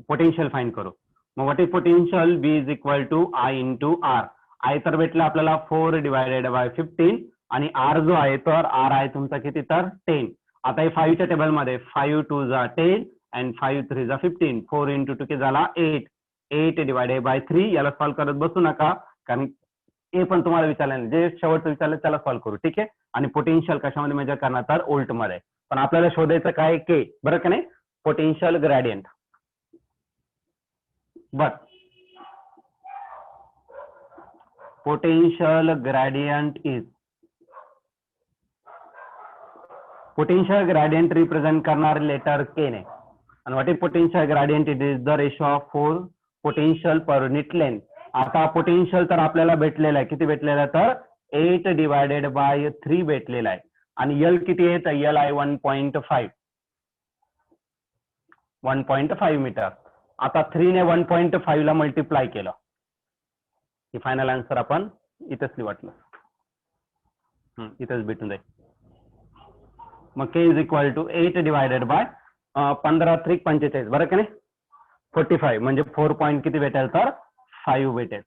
पोटेन्शियल फाइंड करू. मग what is potential, B is equal to I into R. I तर भेटला आपल्याला 4 डिवायडेड बाय 15 आणि आर जो आहे तर आर आहे तुमचा किती तर 10. आता हे 5 च्या टेबल मध्ये 5 2 जा 10 and 5 3 जा 15. 4 into 2 किती झाला 8. 8 डिवायडेड बाय 3. याला सॉल्व्ह करत बसू नका, कारण हे पण तुम्हाला विचारलं, जे शेवटचं विचारलं त्याला सॉल्व्ह करू. ठीक आहे, आणि पोटेन्शियल कशामध्ये मेजर करणार तर व्होल्ट मध्ये. पण आपल्याला शोधायचं काय के, बरं का नाही, potential gradient. But potential gradient is, potential gradient represent करणार लेटर के ने. आणि what is potential gradient, it is the ratio of 4 potential per unit length. आता पोटेन्शियल तर आपल्याला भेटलेला आहे, किती भेटलेला आहे तर 8 डिवायडेड बाय 3 भेटलेला आहे. आणि यल किती आहे तर यल आहे 1.5. 1.5 मीटर. आता 3 ने 1.5 ला मल्टिप्लाय केलं, ही फायनल आन्सर आपण इथेच वाटलं, इथेच भेटून जाईल. मग K is equal to 8 divided by 15 त्रिक 45, बरं का नाही, 45 म्हणजे 4 पॉईंट किती भेटेल तर 5 भेटेल.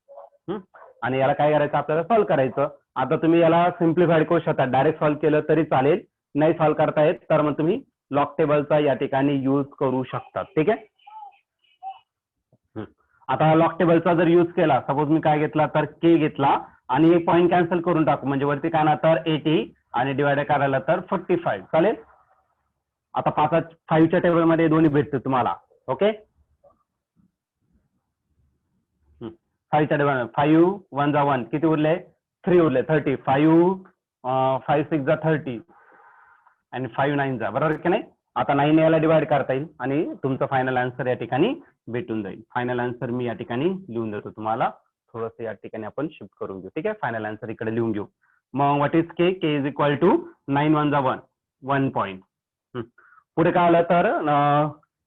आणि याला काय करायचं आपल्याला सॉल्व्ह करायचं. आता तुम्ही याला सिम्प्लिफाईड करू शकता, डायरेक्ट सॉल्व्ह केलं तरी चालेल, नाही सॉल्व्ह करता येत तर मग तुम्ही लॉग टेबलचा या ठिकाणी यूज करू शकता. ठीक आहे. आता लॉग टेबलचा जर यूज केला, सपोज मी काय घेतला तर के घेतला आणि एक पॉईंट कॅन्सल करून टाकू, म्हणजे वरती काय ना तर 80 आणि डिवाइड करायला तर 45 चालेल. आता 5च्या टेबलमध्ये दोन्ही भेटते तुम्हाला. ओके, 5च्या टेबल 5 1 जा 1 किती उरले 3 उरले 30, 5 6 जा 30 आणि 5 9 जा, बरोबर की नाही. आता 9 याला डिवाइड करता येईल आणि तुमचं फायनल आन्सर या ठिकाणी भेटून जाईल. फायनल आन्सर मी या ठिकाणी लिहून देतो तुम्हाला, थोडंसं या ठिकाणी आपण शिफ्ट करून घेऊ. ठीक आहे, फायनल आन्सर इकडे लिहून घेऊ. मग what is K, K is equal to 9 1 जा 1 1 पॉईंट. पुढे काय आलं तर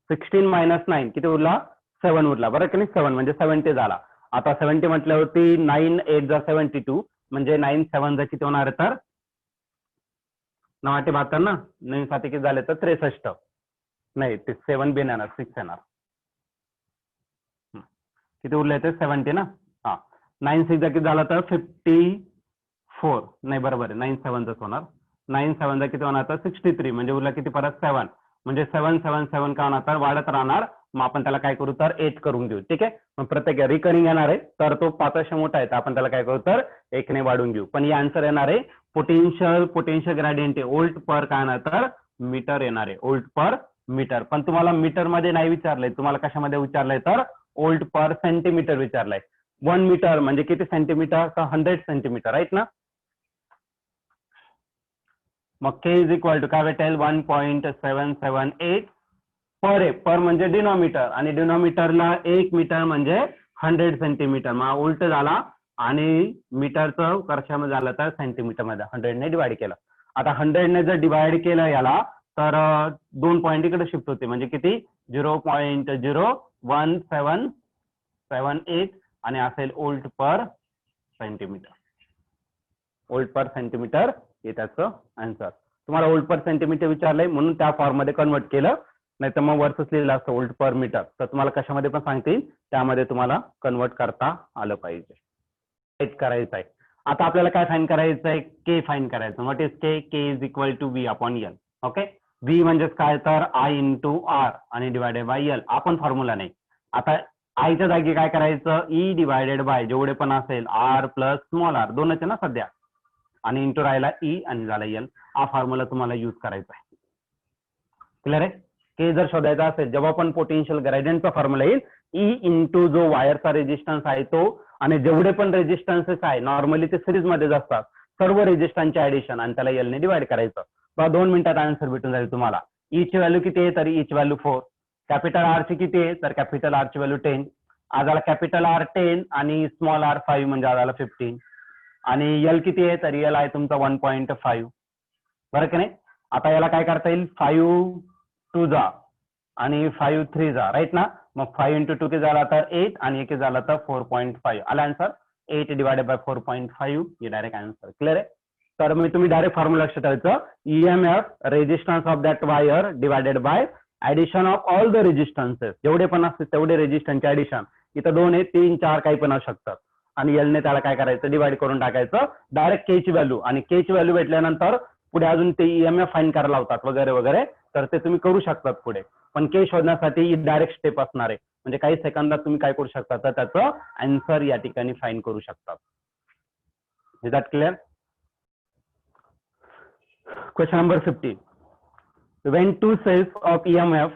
16 - 9 किती उरला 7 उरला, बरं की नाही. 7 म्हणजे 70 झाला. आता 70 म्हटल्यावरती 9 8 जा 72 म्हणजे 9 7 जा किती होणार तर 9 8 72 ना, 9 7 किती झाले तर 63. नाही ते 7 बी येणार 6 येणार, किती उरले ते 70 ना. हा 9 6 जा किती झाला तर 54, नाही बरोबर आहे 9 7 जाच होणार. 9 7 जा किती होणार तर 63 म्हणजे उरला किती परत 7 म्हणजे 7 7 7 का होणार तर वाढत राहणार. मग आपण त्याला काय करू तर 8 करून घेऊ. ठीक आहे, मग प्रत्येक रिकरिंग येणार आहे तर तो 5 मोठा आहे तर आपण त्याला काय करू तर 1 ने वाढून घेऊ. पण ही आन्सर येणार आहे पोटेन्शियल ग्रेडियंट आहे वोल्ट पर काय येणार तर मीटर येणार आहे, वोल्ट पर मीटर. पण तुम्हाला मीटर मध्ये नाही विचारलंय, तुम्हाला कशामध्ये विचारलंय तर वोल्ट पर सेंटीमीटर विचारलंय. 1 मीटर म्हणजे किती सेंटीमीटर तर 100 सेंटीमीटर, राईट ना. मग के इज इक्वल टू काय भेटेल 1.778 पर आहे. पर म्हणजे डिनॉमिटर आणि डिनॉमिटरला 1 मीटर म्हणजे 100 सेंटीमीटर. मग उलट झाला आणि मीटरचं कशामध्ये झालं तर सेंटीमीटर मध्ये 100 ने डिवाइड केलं. आता 100 ने जर डिवाइड केलं याला तर 2 पॉईंट इकडे शिफ्ट होते म्हणजे किती 0.01778 आणि असेल वोल्ट पर सेंटीमीटर. वोल्ट पर सेंटीमीटर हे त्याचं आन्सर. तुम्हाला वोल्ट पर सेंटीमीटर विचारलंय म्हणून त्या फॉर्म मध्ये कन्वर्ट केलं, नाही तर मग वर्सेस लिहिलं असतं वोल्ट पर मीटर. तर तुम्हाला कशामध्ये पण सांगतील त्यामध्ये तुम्हाला कन्वर्ट करता आलं पाहिजे. हेच करायचं आहे. आता आपल्याला काय फाईन करायचं आहे के फाईन करायचं. What is K, K is equal to V upon L. Okay, V म्हणजेच काय तर आय इंटू आर आणि डिवायडेड बाय एल. आपण फॉर्म्युला नाही, आता आयच्या जागी काय करायचं ई डिवायडेड बाय जेवढे पण असेल आर प्लस स्मॉल आर दोनच आहे ना सध्या, आणि इंटू राहिला ई आणि झाला एल. हा फॉर्म्युला तुम्हाला युज करायचा आहे. क्लिअर आहे. के जर शोधायचा असेल जेव्हा पण पोटेन्शियल ग्रेडियंटचा फॉर्म्युला येईल ई इंटू जो वायरचा रेजिस्टन्स आहे तो आणि जेवढे पण रेजिस्टन्सेस आहे नॉर्मली ते सिरीज मध्येच असतात सर्व रेजिस्टन्सचे ऍडिशन आणि त्याला एल ने डिवाइड करायचं. 2 मिनिटात आन्सर भेटून जाईल तुम्हाला. ई ची व्हॅल्यू किती आहे तर ई ची व्हॅल्यू 4. कॅपिटल आर ची किती आहे तर कॅपिटल आर ची व्हॅल्यू 10. आजाला कॅपिटल आर 10 आणि स्मॉल आर 5 म्हणजे आजाला 15 आणि एल किती आहे तर एल आहे तुमचा 1.5, बरं की नाही. आता याला काय करता येईल 5 2 जा आणि 5 3 जा, राईट ना. मग 5 इंटू 2 किती झाला तर 8 आणि 1 झाला तर 4.5 आला आन्सर. 8 डिवायडेड बाय 4.5 हे डायरेक्ट आन्सर. क्लिअर आहे. तर मी तुम्ही डायरेक्ट फॉर्म्युला लक्षात ठेवायचं EMF resistance of that wire divided by addition of all the resistances. जेवढे पण असते तेवढे रेजिस्टन्सचे ऍडिशन. इथं 2 आहे 3 4 काही पण असू शकतात आणि एल ने त्याला काय करायचं डिवाइड करून टाकायचं डायरेक्ट के ची व्हॅल्यू. आणि के ची व्हॅल्यू भेटल्यानंतर पुढे अजून ते ईएमएफ फाईन करायला लावतात वगैरे वगैरे, तर ते तुम्ही करू शकतात पुढे. पण के शोधण्यासाठी डायरेक्ट स्टेप असणार आहे म्हणजे काही सेकंदात तुम्ही काय करू शकता तर त्याचं आन्सर या ठिकाणी फाईन करू शकतात. Is that clear. Question number 50. When two cells of EMF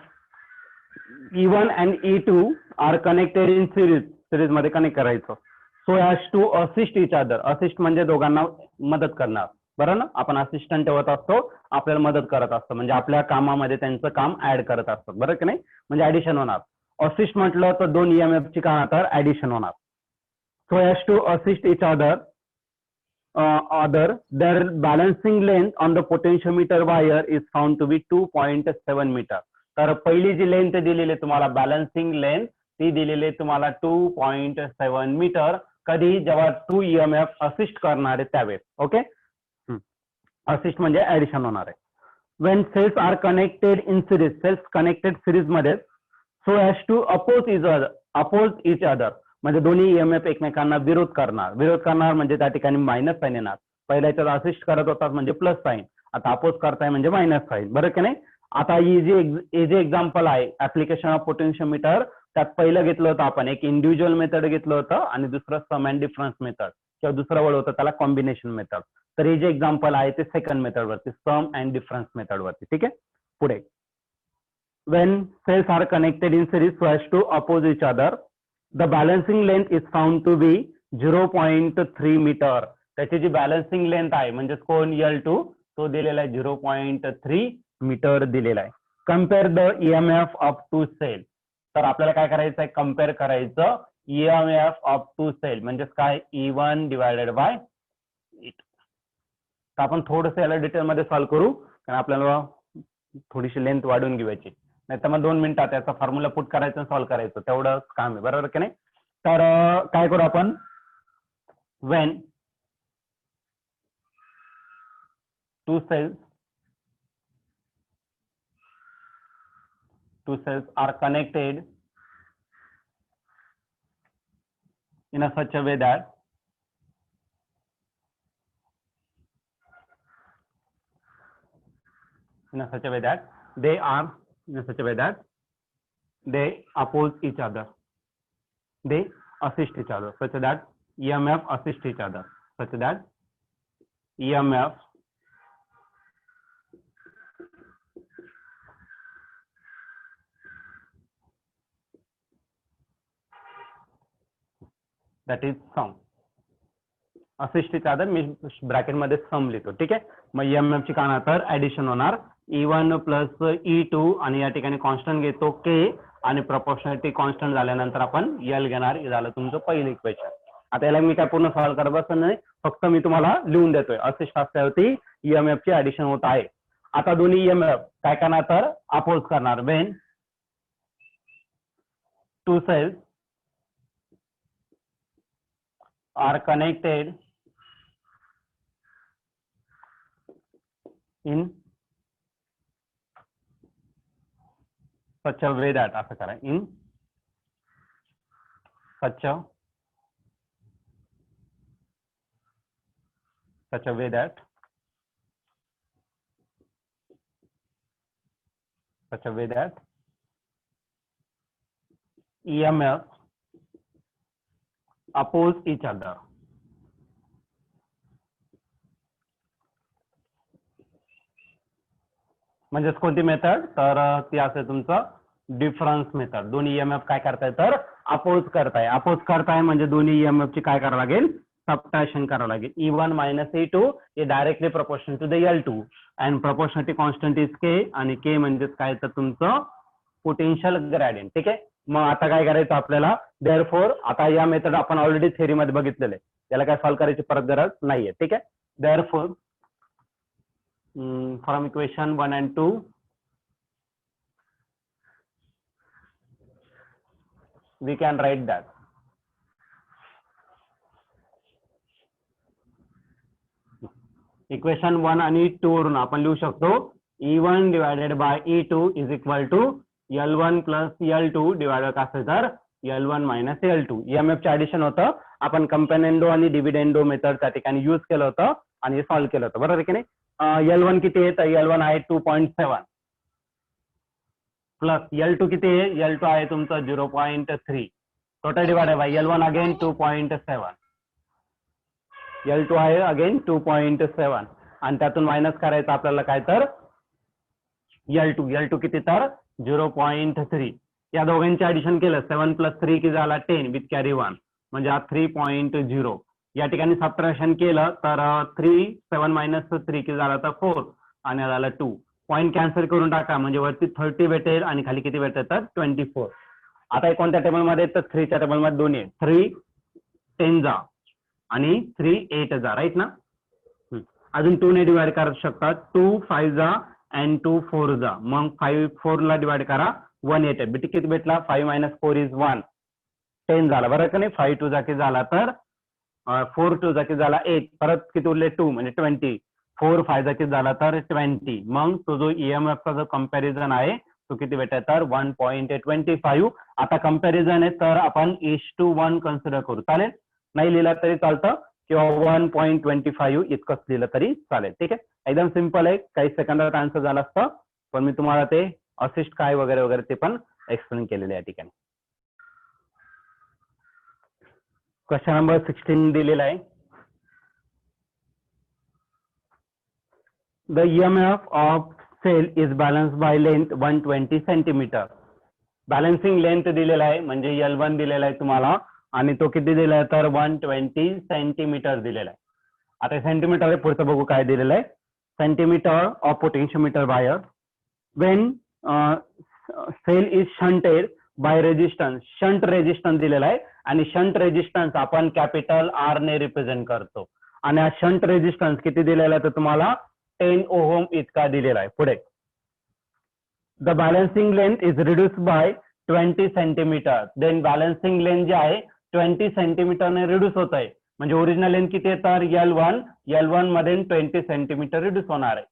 E1 and E2 are connected in series, series मध्ये कनेक्ट करायचं. So as to assist each other. Assist म्हणजे दोघांना मदत करणार, बरं ना. आपण असिस्टंट ठेवत असतो, आपल्याला मदत करत असतो म्हणजे आपल्या कामामध्ये त्यांचं काम ऍड करत असतात, बरं की नाही. म्हणजे ऍडिशन होणार. असिस्ट म्हटलं तर 2 EMF ची काय तर ऍडिशन होणार. So as to assist each other their balancing length on the potentiometer wire is found to be 2.7 meter. तर पहिली जी लेंथ दिलेली तुम्हाला बॅलन्सिंग लेंथ ती दिलेली तुम्हाला 2.7 मीटर. कधी जेव्हा 2 EMF असिस्ट करणार आहे त्यावेळेस. ओके, असिस्ट म्हणजे ऍडिशन होणार आहे. when cells are connected in series, cells connected series मध्ये so as to oppose each other म्हणजे दोन्ही EMF एकमेकांना विरोध करणार म्हणजे त्या ठिकाणी मायनस साइन येणार. पहिल्याच्यात असिस्ट करत होतात म्हणजे प्लस साइन, आता अपोज करताय म्हणजे मायनस साइन. बरं की नाही. आता ही जे एक्झाम्पल आहे ऍप्लिकेशन ऑफ पोटेन्शियोमीटर, त्यात पहिलं घेतलं होतं आपण एक इंडिव्हिज्युअल मेथड घेतलं होतं आणि दुसरं सम अँड डिफरन्स मेथड किंवा दुसरं वळ होतं त्याला कॉम्बिनेशन मेथड. तर हे जे एक्झाम्पल आहे ते सेकंड मेथड वरती, सम अँड डिफरन्स मेथड वरती. ठीक आहे. पुढे when cells are connected in series so as to oppose each other the balancing length is found to be 0.3 metre. त्याची जी बॅलन्सिंग लेंथ आहे म्हणजे कोण L2 तो दिलेला आहे 0.3 मीटर दिलेला आहे. Compare the EMF of two cell. तर आपल्याला काय करायचं आहे, कम्पेअर करायचं EMF ऑफ टू सेल म्हणजे काय E1 डिवायडेड बाय E2. तर आपण थोडंसं याला डिटेलमध्ये सॉल्व्ह करू कारण आपल्याला थोडीशी लेंथ वाढवून घ्यायची, नाही तर मग 2 मिनिटात त्याचा फॉर्म्युला पुट करायचं आणि सॉल्व्ह करायचं तेवढं काम आहे. बरोबर की नाही. तर काय करू आपण, when two cells are connected in a such a way that they oppose each other, they assist each other such that EMF assist each other such that EMF that is sum assist each other me bracket मध्ये सम लिहितो. ठीक आहे. मग EMF ची काय तर addition होणार E1 plus E2 आणि या ठिकाणी कॉन्स्टंट घेतो K आणि प्रपोर्शनॅलिटी कॉन्स्टंट झाल्यानंतर आपण L घेणार. हे झालं तुमचं पहिलं इक्वेशन. आता याला मी काय पूर्ण सॉल्व्ह करत बसत नाही, फक्त मी तुम्हाला लिहून देतोय असिस्ट असल्यावरती EMF ची ऍडिशन होत आहे. आता दोन्ही EMF काय करणार तर अपोज करणार. when two cells are connected in such a way that असं करा in such a way that EMF oppose each other. म्हणजेच कोणती मेथड तर ती असेल तुमचं डिफरन्स मेथड. दोन्ही EMF काय करताय तर अपोज करताय म्हणजे दोन्ही EMF ची काय करावं लागेल, सबट्रॅक्शन करावं लागेल. E1 मायनस E2 हे directly proportional to the L2 and proportionality constant is K आणि K म्हणजेच काय तर तुमचं पोटेन्शियल ग्रेडियंट. ठीक आहे. मग आता काय करायचं आपल्याला, देअरफॉर आता या मेथड आपण ऑलरेडी थेअरी मध्ये बघितलेलं आहे, त्याला काय सॉल्व्ह करायची परत गरज नाहीये. ठीक आहे. Therefore from equation 1 and 2 we can write that equation 1 आणि 2 वरून आपण लिहू शकतो E1 divided by E2 is equal to L1 plus L2 divided असेल तर L1 मायनस L2. EMF चे ऍडिशन होतं, आपण कंपेनेंडो आणि डिव्हिडेंडो मेथड त्या ठिकाणी यूज केलं होतं आणि हे सॉल्व्ह केलं होतं. बरोबर आहे की नाही. L1 किती आहे तर L1 आहे 2.7 प्लस L2 किती आहे, L2 आहे तुमचं 0.3 total divided by L1 again 2.7 L2 आहे अगेन 2.7 आणि त्यातून मायनस करायचं आपल्याला काय तर L2 किती तर 0.3. या दोघांचे ऍडिशन केलं 7 प्लस 3 किती झाला 10 विथ कॅरी 1 म्हणजे हा 3.0. या ठिकाणी सबट्रॅक्शन केलं तर 7 मायनस 3 किती झाला तर 4 आणि झाला 2. पॉईंट कॅन्सल करून टाका म्हणजे वरती 30 भेटेल आणि खाली किती भेटेल तर 24. आता कोणत्या टेबलमध्ये तर 3 च्या टेबलमध्ये दोन्ही 3 10 जा आणि 3 8 जा राईट ना. अजून 2 ने डिवाइड करू शकतात 2 5 जा and 2 4 जा, मग 5 4 ला डिवाइड करा 1 येते, बिटी किती भेटला 5 - 4 is 1, 10 झाला बरं का नाही. 5 2 जा की झाला तर 4 2 जा की झाला 8, परत किती उरले 2 म्हणजे 20, 4 5 जा की झाला तर 20. मग तो जो EMF चा जो कंपॅरिझन आहे तो किती भेटत तर 1.25. आता कंपॅरिझन आहे तर आपण 1:1 कन्सिडर करू, चालेल, नाही लिहिला तरी चालतं किंवा 1.25 इतकंच लिहिलं तरी चालेल. ठीक आहे, एकदम सिंपल आहे, काही सेकंदात आन्सर झालं असतं, पण मी तुम्हाला ते असिस्ट काय वगैरे वगैरे ते पण एक्सप्लेन केलेले या ठिकाणी. क्वेश्चन नंबर 16 दिलेला आहे. The EMF of cell is balanced by length 120 centimeter. Balancing length दिलेला आहे म्हणजे L1 दिलेला आहे तुम्हाला आणि तो किती दिला आहे तर 120 सेंटीमीटर दिलेला आहे. आता सेंटीमीटर आहे, पुढचं बघू काय दिलेलं आहे. Centimetre of potentiometer wire when cell is shunted by resistance. Shunt resistance दिलेला आहे आणि शंट रेजिस्टन्स आपण कॅपिटल R ने रिप्रेझेंट करतो आणि हा शंट रेजिस्टन्स किती दिलेला आहे तर तुम्हाला 10 ओहम इतका दिलेला आहे. पुढे the balancing length is reduce by 20 centimetre. Then balancing length जे आहे 20 सेंटीमीटरने रिड्यूस होत आहे, म्हणजे ओरिजिनल लेंथ किती आहे तर L1 मध्ये 20 सेंटीमीटर रिड्यूस होणार आहे,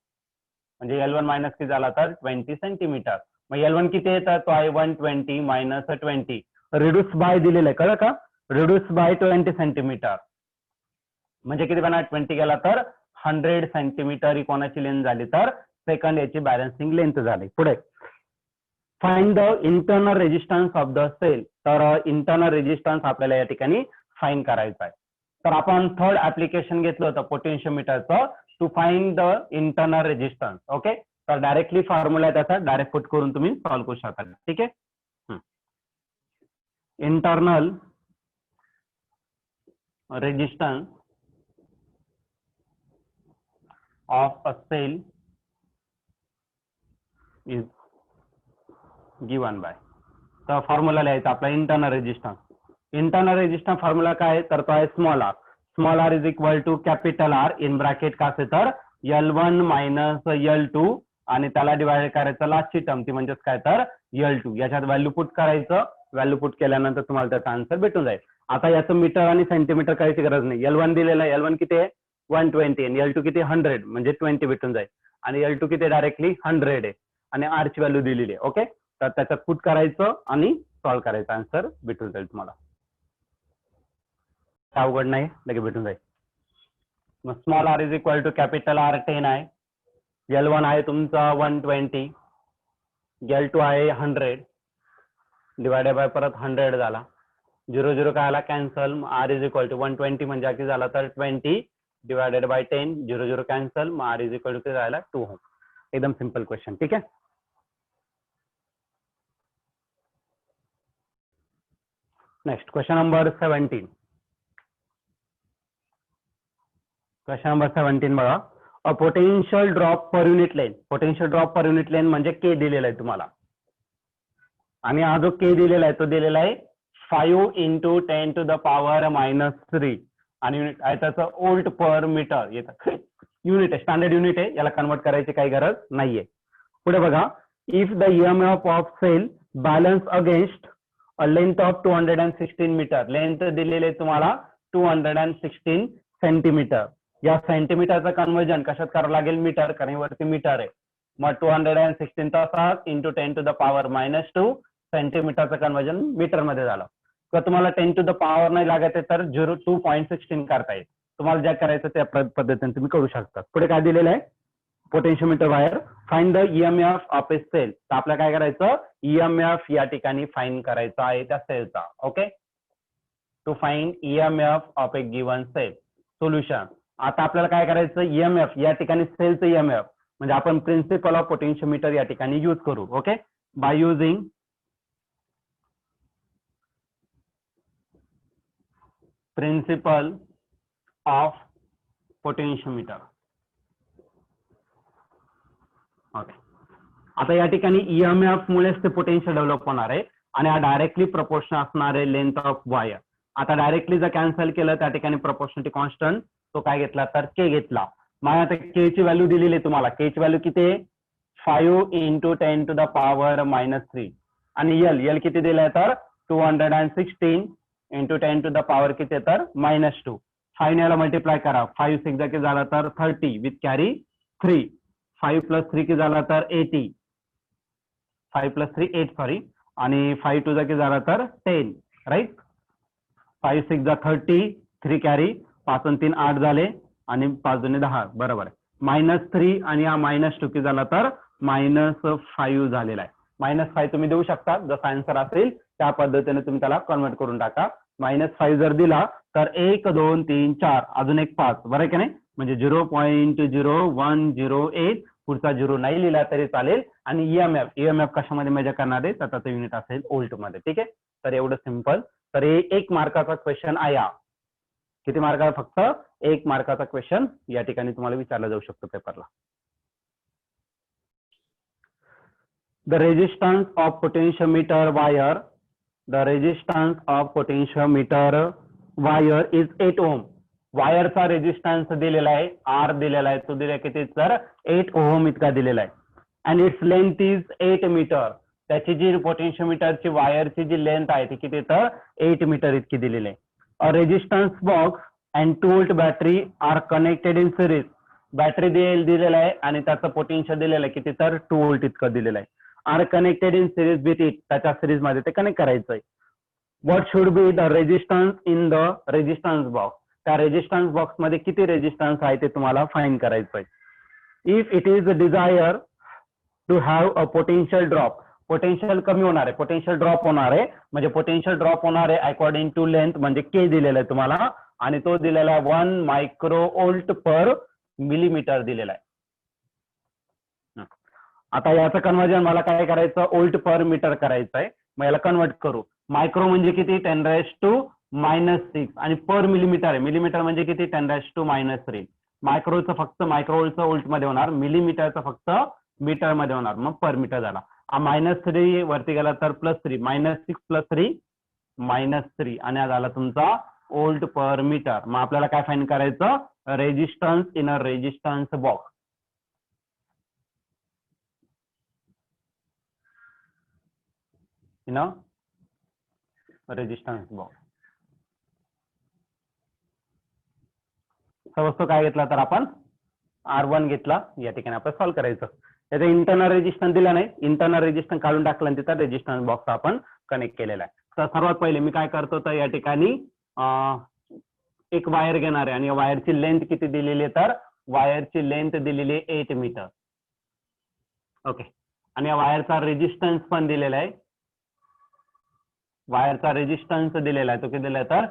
म्हणजे L1 मायनस किती झाला तर 20 सेंटीमीटर. मग L1 किती आहे तर तो आहे 120 मायनस 20, रिड्यूस बाय दिलेलं आहे, कळलं का, रिड्यूस बाय 20 सेंटीमीटर म्हणजे किती बनणार 20 गेला तर 100 सेंटीमीटर ही कोणाची लेंथ झाली तर सेकंड याची बॅलन्सिंग लेंथ झाली. पुढे find the internal resistance of the cell. तर इंटरनल रेजिस्टन्स आपल्याला या ठिकाणी फाइंड करायचा आहे. तर आपण थर्ड ऍप्लिकेशन घेतलं होतं पोटेन्शियोमीटरचं to find the internal resistance. Okay, तर डायरेक्टली फॉर्म्युला आहे त्याचा, डायरेक्ट पुट करून तुम्ही सॉल्व्ह करू शकता. ठीक आहे, internal resistance of a cell is given by. तर फॉर्म्युला लिहायचा आपला internal resistance. Internal resistance formula काय आहे तर तो आहे small R. Small R is equal to capital R in bracket का असेल तर L1 मायनस L2 आणि त्याला डिवाइड करायचं लास्टची टर्म ती म्हणजेच काय तर L2. याच्यात व्हॅल्यू पुट करायचं, व्हॅल्यू पुट केल्यानंतर तुम्हाला त्याचा आन्सर भेटून जाईल. आता याचं मीटर आणि सेंटीमीटर करायची गरज नाही. L1 दिलेला आहे, L1 किती आहे 120 आणि L2 किती 100 म्हणजे 20 भेटून जाईल आणि L2 किती डायरेक्टली 100 आहे आणि R ची व्हॅल्यू दिलेली आहे. ओके, तर त्याच्यात पुट करायचं आणि सॉल्व्ह करायचं, आन्सर भेटून जाईल तुम्हाला, अवघड नाही, लगेच भेटून जाईल. मग small R is equal to capital R 10 आहे, L1 आहे तुमचा 120, L2 आहे 100 डिवायडेड बाय परत 100 झाला, 0 0 काय आला cancel, R is equal to 120 म्हणजे किती झाला तर 20 डिवायडेड बाय 10, 0 0 कॅन्सल, मग R इज इक्वल टू किती राहिला 2 ओहम. एकदम सिंपल क्वेश्चन. ठीक आहे, next question number 17. Question number 17 बघा. A potential drop per unit length. Potential drop per unit length म्हणजे K दिलेला आहे तुम्हाला आणि हा जो K दिलेला आहे तो दिलेला आहे 5 × 10⁻³ आणि युनिट आहे त्याचं वोल्ट पर मीटर येतं. युनिट आहे, स्टँडर्ड युनिट आहे, याला कन्वर्ट करायची काही गरज नाहीये. पुढे बघा, if the EMF of cell balance against a length of 216 metre. Length दिलेली आहे तुम्हाला 216 सेंटीमीटर. या सेंटीमीटरचं कन्वर्जन कशात करावं लागेल मीटर, कारण वरती मीटर आहे. मग 216 तास × 10⁻² सेंटीमीटरचं कन्वर्जन मीटर मध्ये झालं. किंवा तुम्हाला 10⁻⁴ नाही लागत आहे तर 2.16 करता येईल. तुम्हाला ज्या करायचं त्या पद्धतीने तुम्ही करू शकता. पुढे काय दिलेलं आहे potentiometer wire. Find the EMF of a cell. तर आपल्याला काय करायचं EMF या ठिकाणी फाइंड करायचा आहे त्या सेलचा. Okay, to find EMF of a given cell. Solution. आता आपल्याला काय करायचं EMF या ठिकाणी सेलचं EMF म्हणजे आपण प्रिन्सिपल ऑफ पोटेन्शियोमीटर या ठिकाणी यूज करू. Okay, by using principle of potentiometer. Okay, आता या ठिकाणी EMF मुळेच ते पोटेन्शियल डेव्हलप होणार आहे आणि हा डायरेक्टली प्रपोर्शन असणार आहे लेंथ ऑफ वायर. आता डायरेक्टली जर कॅन्सल केलं त्या ठिकाणी प्रपोर्शनॅलिटी कॉन्स्टंट तो काय घेतला तर K घेतला. मग आता K ची व्हॅल्यू दिलेली आहे तुम्हाला. K ची व्हॅल्यू किती आहे 5 इंटू 10 टू द पॉवर -3 आणि यल किती दिलाय तर 216 इंटू 10 टू द पॉवर किती तर -2. 5 याला मल्टिप्लाय करा. 5 6 की झाला तर 30 विथ कॅरी 3. 5 प्लस 3 की झाला तर 80. 5 प्लस 3 8 सॉरी आणि 5 2 की झाला तर 10 राईट. 5 6 30 3 कॅरी 5 आणि 3 8 झाले आणि 5 2 10 बरोबर आहे. -3 आणि हा -2 की झाला तर -5 झालेला आहे. -5 तुम्ही देऊ शकता जसा आन्सर असेल त्या पद्धतीने तुम्ही त्याला कन्वर्ट करून टाका. -5 जर दिला तर 1 2 3 4 अजून एक 5 बरं आहे की नाही म्हणजे 0.0108 पुढचा 0 नाही लिहिला तरी चालेल. आणि ईएमएफ कशामध्ये मेजर करणार आहे तर त्याचं युनिट असेल व्होल्ट मध्ये. ठीक आहे तर एवढं सिंपल. तर हे 1 मार्काचा क्वेश्चन आहे. किती मार्काचा फक्त 1 मार्काचा क्वेश्चन या ठिकाणी तुम्हाला विचारला जाऊ शकतो पेपरला. The resistance of potentiometer wire, the resistance of potentiometer wire is 8 ohm. वायरचा रेजिस्टन्स दिलेला आहे आर दिलेला आहे तो दिला किती तर 8 ओहम इतका दिलेला आहे. And its length is 8 metre. त्याची जी पोटेन्शियोमीटरची वायरची जी लेंथ आहे ती किती तर 8 मीटर इतकी दिलेली आहे. A resistance box and 2 volt battery are connected in series. Battery दिलेला आहे आणि त्याचं पोटेन्शियल दिलेलं आहे किती तर 2 व्होल्ट इतकं दिलेलं आहे. Are connected in series with it. त्याच्या सिरीज मध्ये ते कनेक्ट करायचं आहे. What should be the resistance in the resistance box. त्या रेजिस्टन्स बॉक्स मध्ये किती रेजिस्टन्स आहे ते तुम्हाला फाइंड करायचं आहे. If it is desire to have a potential drop. Potential कमी होणार आहे पोटेन्शियल ड्रॉप होणार आहे म्हणजे पोटेन्शियल ड्रॉप होणार आहे अकॉर्डिंग टू लेंथ म्हणजे के दिलेला आहे तुम्हाला आणि तो दिलेला आहे 1 मायक्रो व्होल्ट पर मिलीमीटर दिलेला आहे. आता याचं कन्वर्जन मला काय करायचं व्होल्ट पर मीटर करायचं आहे. मग याला कन्वर्ट करू. मायक्रो म्हणजे किती 10⁻⁻⁶ आणि पर मिलीमीटर आहे. मिलीमीटर म्हणजे किती 10⁻⁻3. मायक्रोचं फक्त मायक्रोव्होल्टचं व्होल्ट मध्ये होणार मिलीमीटरचं फक्त मीटर मध्ये होणार मग पर मीटर झाला. -3 वरती गेला तर +3 -6 + 3 -3 आणि हा झाला तुमचा व्होल्ट पर मीटर. मग आपल्याला काय फाइंड करायचं resistance in a resistance box. In a resistance box. समजतो काय घेतला तर आपण R1 घेतला या ठिकाणी आपण सॉल्व्ह करायचं. त्याचा इंटरनल रेजिस्टन्स दिला नाही इंटरनल रेजिस्टन्स काढून टाकला आणि तिथं रेजिस्टन्स बॉक्स आपण कनेक्ट केलेला आहे. तर सर्वात पहिले मी काय करतो तर या ठिकाणी एक वायर घेणार आहे आणि वायरची लेंथ किती दिलेली आहे तर वायरची लेंथ दिलेली आहे 8 मीटर. ओके आणि या वायरचा रेजिस्टन्स पण दिलेला आहे. वायरचा रेजिस्टन्स दिलेला आहे तो किती दिला तर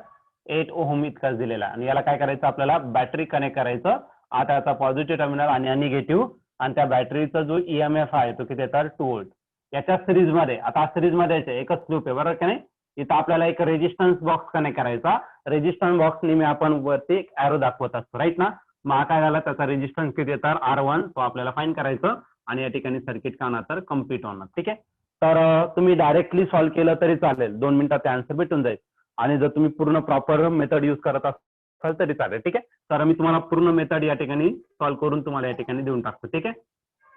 8 ओहम इतकाच दिलेला आहे. आणि याला काय करायचं आपल्याला बॅटरी कनेक्ट करायचं. आता याचा पॉझिटिव्ह टर्मिनल आणि निगेटिव्ह आणि त्या बॅटरीचा जो ईएमएफ आहे तो किती तर 2 व्होल्ट. याच्या सिरीज मध्ये आता सिरीज मध्ये एकच लूप आहे बरोबर की नाही. इथं आपल्याला एक रेजिस्टन्स बॉक्स कनेक्ट करायचा. रेजिस्टन्स बॉक्स नेहमी आपण वरती एक एरो दाखवत असतो राईट ना. मग काय झाला त्याचा रेजिस्टन्स किती तर R1 तो आपल्याला फाइंड करायचं आणि या ठिकाणी सर्किट काय होणार तर कम्प्लीट होणार. ठीक आहे तर तुम्ही डायरेक्टली सॉल्व्ह केलं तरी चालेल 2 मिनिटात आन्सर भेटून जाईल आणि जर तुम्ही पूर्ण प्रॉपर मेथड यूज करत असाल तरी चालेल. ठीक आहे तर मी तुम्हाला पूर्ण मेथड या ठिकाणी सॉल्व्ह करून तुम्हाला या ठिकाणी देऊन टाकतो. ठीक आहे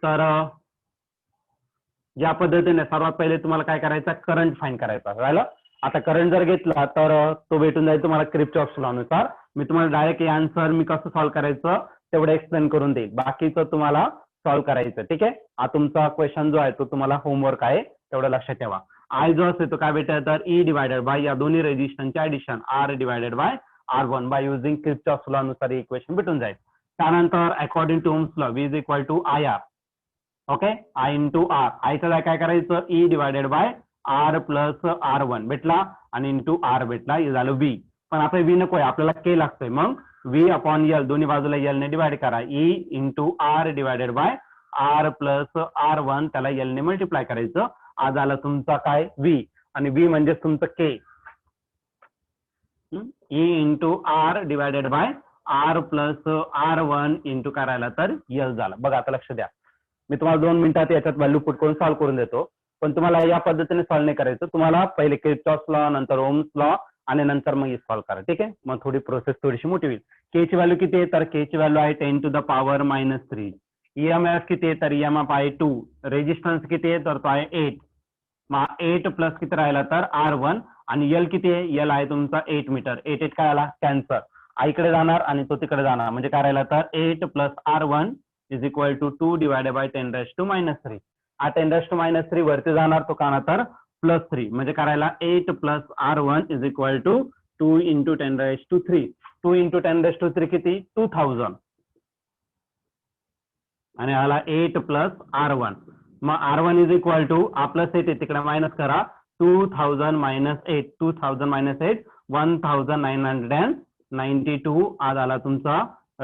तर या पद्धतीने सर्वात पहिले तुम्हाला काय करायचं करंट फाइंड करायचा राहिला. आता करंट जर घेतला तर तो भेटून जाईल तुम्हाला किर्चॉफ्स लॉनुसार. मी तुम्हाला डायरेक्ट आन्सर मी कसं सॉल्व्ह करायचं तेवढं एक्सप्लेन करून देईल बाकीचं तुम्हाला सॉल्व्ह करायचं. ठीक आहे हा तुमचा क्वेश्चन जो आहे तो तुम्हाला होमवर्क आहे तेवढं लक्षात ठेवा. आय जो असतो तो काय भेटेल तर E डिवायडेड बाय या दोन्ही रेजिस्टन्सचे addition R divided by R1 by using Kirchhoff's law नुसार इक्वेशन भेटून जाईल. त्यानंतर according to Ohm's law V is equal to IR. Okay I into R. आयचं काय करायचं E divided by R plus R1 भेटला आणि इंटू R भेटला हे झालं V. पण आपल्याला V नकोय आपल्याला K लागतोय मग V अपॉन L दोन्ही बाजूला L ने डिवाइड करा. E into R divided by R plus R1 त्याला L ने मल्टिप्लाय करायचं. आज आला तुमचा काय V आणि V म्हणजे तुमचं K. E into R divided by R plus R1 into करायला तर L झाला. बघा आता लक्ष द्या मी तुम्हाला 2 मिनिटात याच्यात व्हॅल्यू पुट करून सॉल्व्ह करून देतो. पण तुम्हाला या पद्धतीने सॉल्व्ह नाही करायचं. तुम्हाला पहिले किर्चॉफ्स लॉ नंतर ओम्स लॉ आणि नंतर मग सॉल्व्ह करा. ठीक आहे मग थोडी प्रोसेस थोडीशी मोठी होईल. के ची व्हॅल्यू किती आहे तर के ची व्हॅल्यू आहे 10⁻³ -3. ईएमएफ किती आहे तर ईएमएफ आहे 2, रेजिस्टन्स किती आहे तर तो आहे 8, मग 8 प्लस किती राहिला तर R1 आणि एल किती आहे, एल आहे तुमचा 8 मीटर, 8 8 काय आला कॅन्सर, आईकडे जाणार आणि तो तिकडे जाणार, म्हणजे काय राहिला तर 8 plus R1 is equal to 2 divided by 10⁻⁻3. हा 10⁻⁻3 वरती जाणार तो का तर +3, म्हणजे करायला 8 plus R1 is equal to 2 into 10⁻3. 2 into 10⁻3 किती 2000 आणि आला 8 प्लस R1. मग R1 is equal two plus 8 तिकडे मायनस करा, 2000 मायनस 8, 2000 मायनस 8 1992 आज आला तुमचा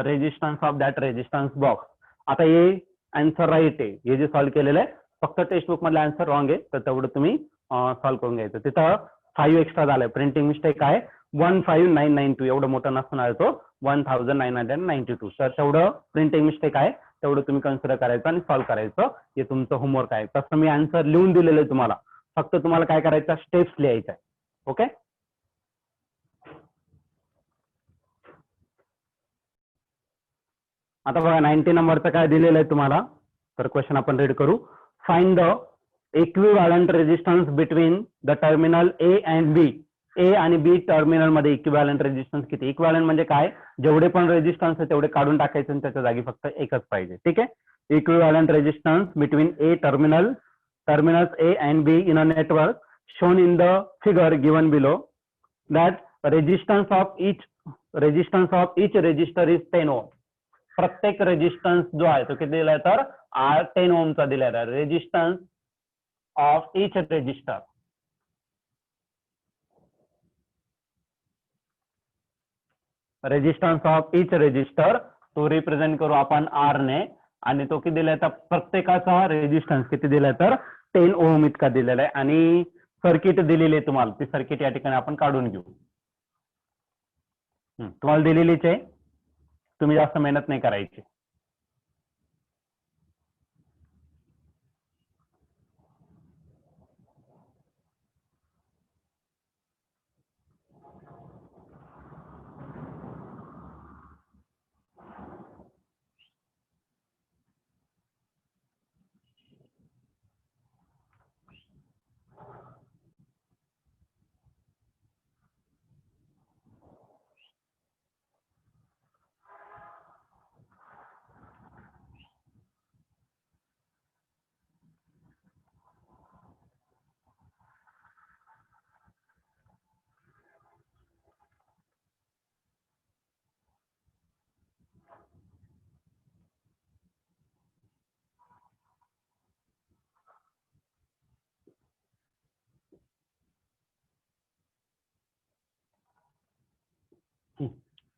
resistance of that resistance box. आता हे आन्सर राईट आहे, हे जे सॉल्व्ह केलेलं आहे, फक्त टेक्स्ट बुक मधलं आन्सर रॉंग आहे, तर तेवढं तुम्ही सॉल्व्ह करून घ्यायचं. तिथं 5 एक्स्ट्रा झालंय, प्रिंटिंग मिस्टेक आहे, 15992 एवढं मोठं नसणार तो 1992, तर तेवढं प्रिंटिंग मिस्टेक आहे, तेवढं तुम्ही कन्सिडर करायचं आणि सॉल्व्ह करायचं. हे तुमचं होमवर्क आहे. तसं मी आन्सर लिहून दिलेलं आहे तुम्हाला, फक्त तुम्हाला काय करायचं स्टेप्स लिहायच्या आहे. ओके, आता बघा 90 नंबरचं काय दिलेलं आहे तुम्हाला, तर क्वेश्चन आपण रीड करू. Find the equivalent resistance between the terminal A and B. A आणि बी टर्मिनल मध्ये इक्विव्हॅलंट रेजिस्टन्स किती. इक्विव्हॅलंट म्हणजे काय, जेवढे पण रेजिस्टन्स आहे तेवढे काढून टाकायचे आणि त्याच्या जागी फक्त एकच पाहिजे. ठीक आहे, equivalent resistance between A terminals A and B in a network shown in the figure given below, that resistance of each resistor is 10 ohm. प्रत्येक रेजिस्टन्स जो आहे तो किती दिलाय तर 10 ओमचा दिलेला आहे. Resistance of each resistor, resistance of each resistor तो रिप्रेझेंट करू आपण R ने, आणि तो किती दिलाय तर प्रत्येकाचा रेजिस्टन्स किती दिलाय तर 10 ओम इतका दिलेला आहे. आणि सर्किट दिलेली आहे तुम्हाला, ती सर्किट या ठिकाणी आपण काढून घेऊ. तुम्हाला दिलेलीच आहे, तुम्ही जास्त मेहनत नाही करायची.